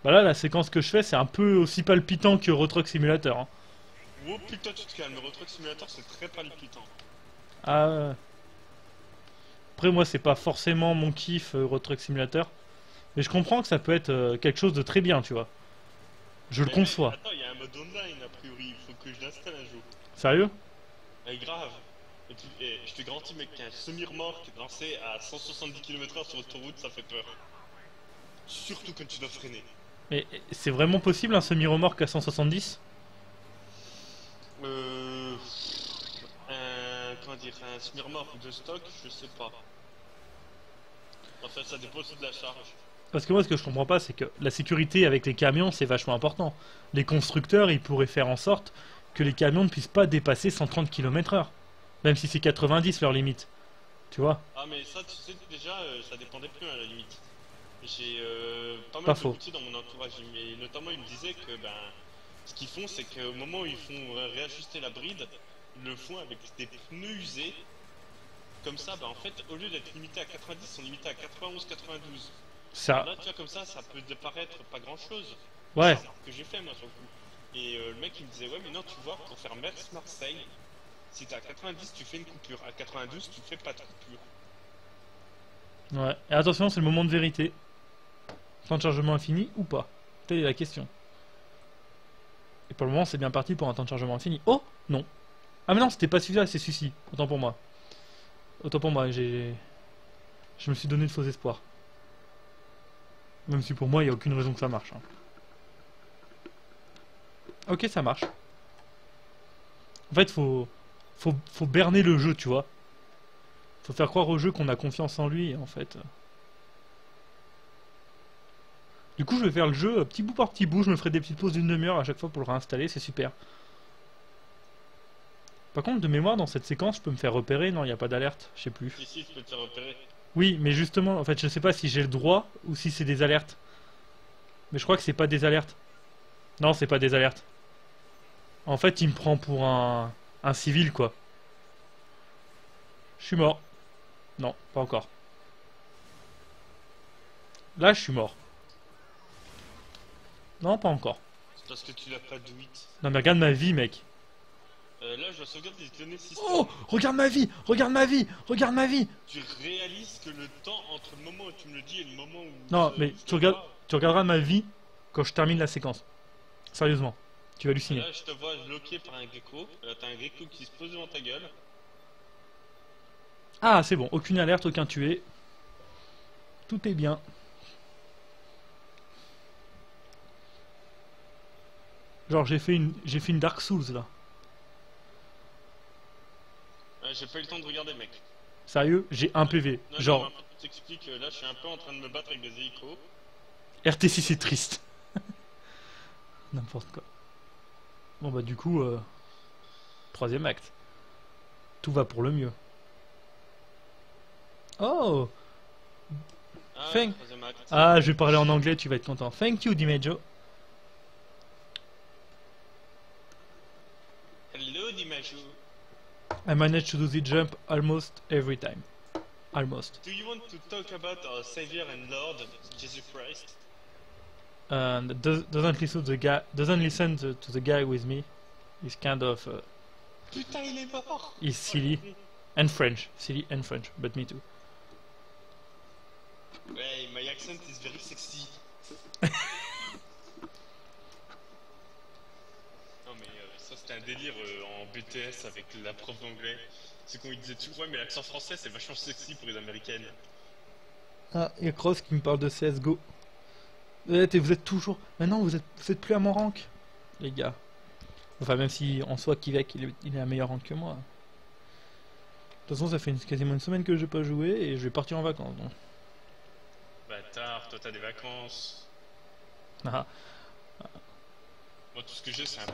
Bah là, la séquence que je fais, c'est un peu aussi palpitant que Euro Truck Simulator. Hein. Oh putain, tu te calmes, Euro Truck Simulator c'est très palpitant. Ah. Après, moi, c'est pas forcément mon kiff Euro Truck Simulator. Mais je comprends que ça peut être quelque chose de très bien, tu vois. Je le conçois. Attends, il y a un mode online a priori, il faut que je l'installe un jour. Sérieux? Grave. Et puis, je te garantis, mec, qu'un semi-remorque lancé à 170 km/h sur l'autoroute, ça fait peur. Surtout quand tu dois freiner. Mais c'est vraiment possible un semi-remorque à 170? Comment dire, un semi-remorque de stock, je sais pas. En fait, ça dépend aussi de la charge. Parce que moi, ce que je comprends pas, c'est que la sécurité avec les camions, c'est vachement important. Les constructeurs, ils pourraient faire en sorte que les camions ne puissent pas dépasser 130 km/h. Même si c'est 90 leur limite. Tu vois? Ah, mais ça, tu sais, déjà, ça dépendait plus à la limite. J'ai pas mal Pas de faux. routiers dans mon entourage, mais notamment ils me disaient que ce qu'ils font, c'est qu'au moment où ils font réajuster la bride, ils le font avec des pneus usés. Comme ça, en fait, au lieu d'être limité à 90, ils sont limités à 91, 92. Ça... Là, tu vois, comme ça peut te paraître pas grand chose. Ouais. C'est ce que j'ai fait moi sur le coup. Et le mec il me disait, ouais, mais non, tu vois, pour faire Metz-Marseille, si t'es à 90, tu fais une coupure. À 92, tu fais pas de coupure. Ouais. Et attention, c'est le moment de vérité. Temps de chargement infini ou pas? Telle est la question. Et pour le moment, c'est bien parti pour un temps de chargement infini. Oh non. Ah mais non, c'était pas celui-là, c'est celui-ci. Autant pour moi. Autant pour moi, je me suis donné de faux espoirs. Même si pour moi, il n'y a aucune raison que ça marche. Hein. Ok, ça marche. En fait, faut berner le jeu, tu vois. Faut faire croire au jeu qu'on a confiance en lui, en fait. Du coup, je vais faire le jeu petit bout par petit bout. Je me ferai des petites pauses d'une demi-heure à chaque fois pour le réinstaller. C'est super. Par contre, de mémoire, dans cette séquence, je peux me faire repérer. Non, il n'y a pas d'alerte. Je sais plus. Si, tu peux te faire repérer. Oui, mais justement, en fait, je sais pas si j'ai le droit ou si c'est des alertes. Mais je crois que c'est pas des alertes. Non, c'est pas des alertes. En fait, il me prend pour un civil, quoi. Je suis mort. Non, pas encore. Là, je suis mort. Non, pas encore. C'est parce que tu l'as pas douite. Non, mais regarde ma vie, mec. Là, je dois sauvegarder les données système. Oh, regarde ma vie, regarde ma vie, regarde ma vie. Tu réalises que le temps entre le moment où tu me le dis et le moment où... Non, mais tu regarderas ma vie quand je termine la séquence. Sérieusement, tu vas halluciner. Là, je te vois bloqué par un gecko. T'as un gecko qui se pose devant ta gueule. Ah, c'est bon, aucune alerte, aucun tué. Tout est bien. Genre, j'ai fait une Dark Souls, là. J'ai pas eu le temps de regarder, mec. Sérieux, j'ai un PV. Non, genre... Non, je t'explique, là, je suis un peu en train de me battre avec des hélicos. RT6, c'est triste. N'importe quoi. Bon, bah, du coup... Troisième acte. Tout va pour le mieux. Oh! Ah, je vais parler en anglais, tu vas être content. Thank you, Dimejo. Hello, Dimejo. I managed to do the jump almost every time. Almost. Do you want to talk about our Savior and Lord, Jesus Christ? And doesn't listen to the guy with me. He's kind of... Putain, il est mort! He's silly. And French. Silly and French. But me too. Hey, my accent is very sexy. Non mais ça c'était un délire en BTS avec la prof d'anglais. C'est qu'on lui disait toujours ouais mais l'accent français c'est vachement sexy pour les américaines. Ah, il y a Cross qui me parle de CSGO. Vous êtes toujours... Maintenant vous êtes plus à mon rank, les gars. Enfin même si en soi Kivek il est à meilleur rank que moi. De toute façon ça fait quasiment une semaine que j'ai pas joué et je vais partir en vacances donc. Bâtard, toi t'as des vacances. Ah. Moi tout ce que j'ai c'est un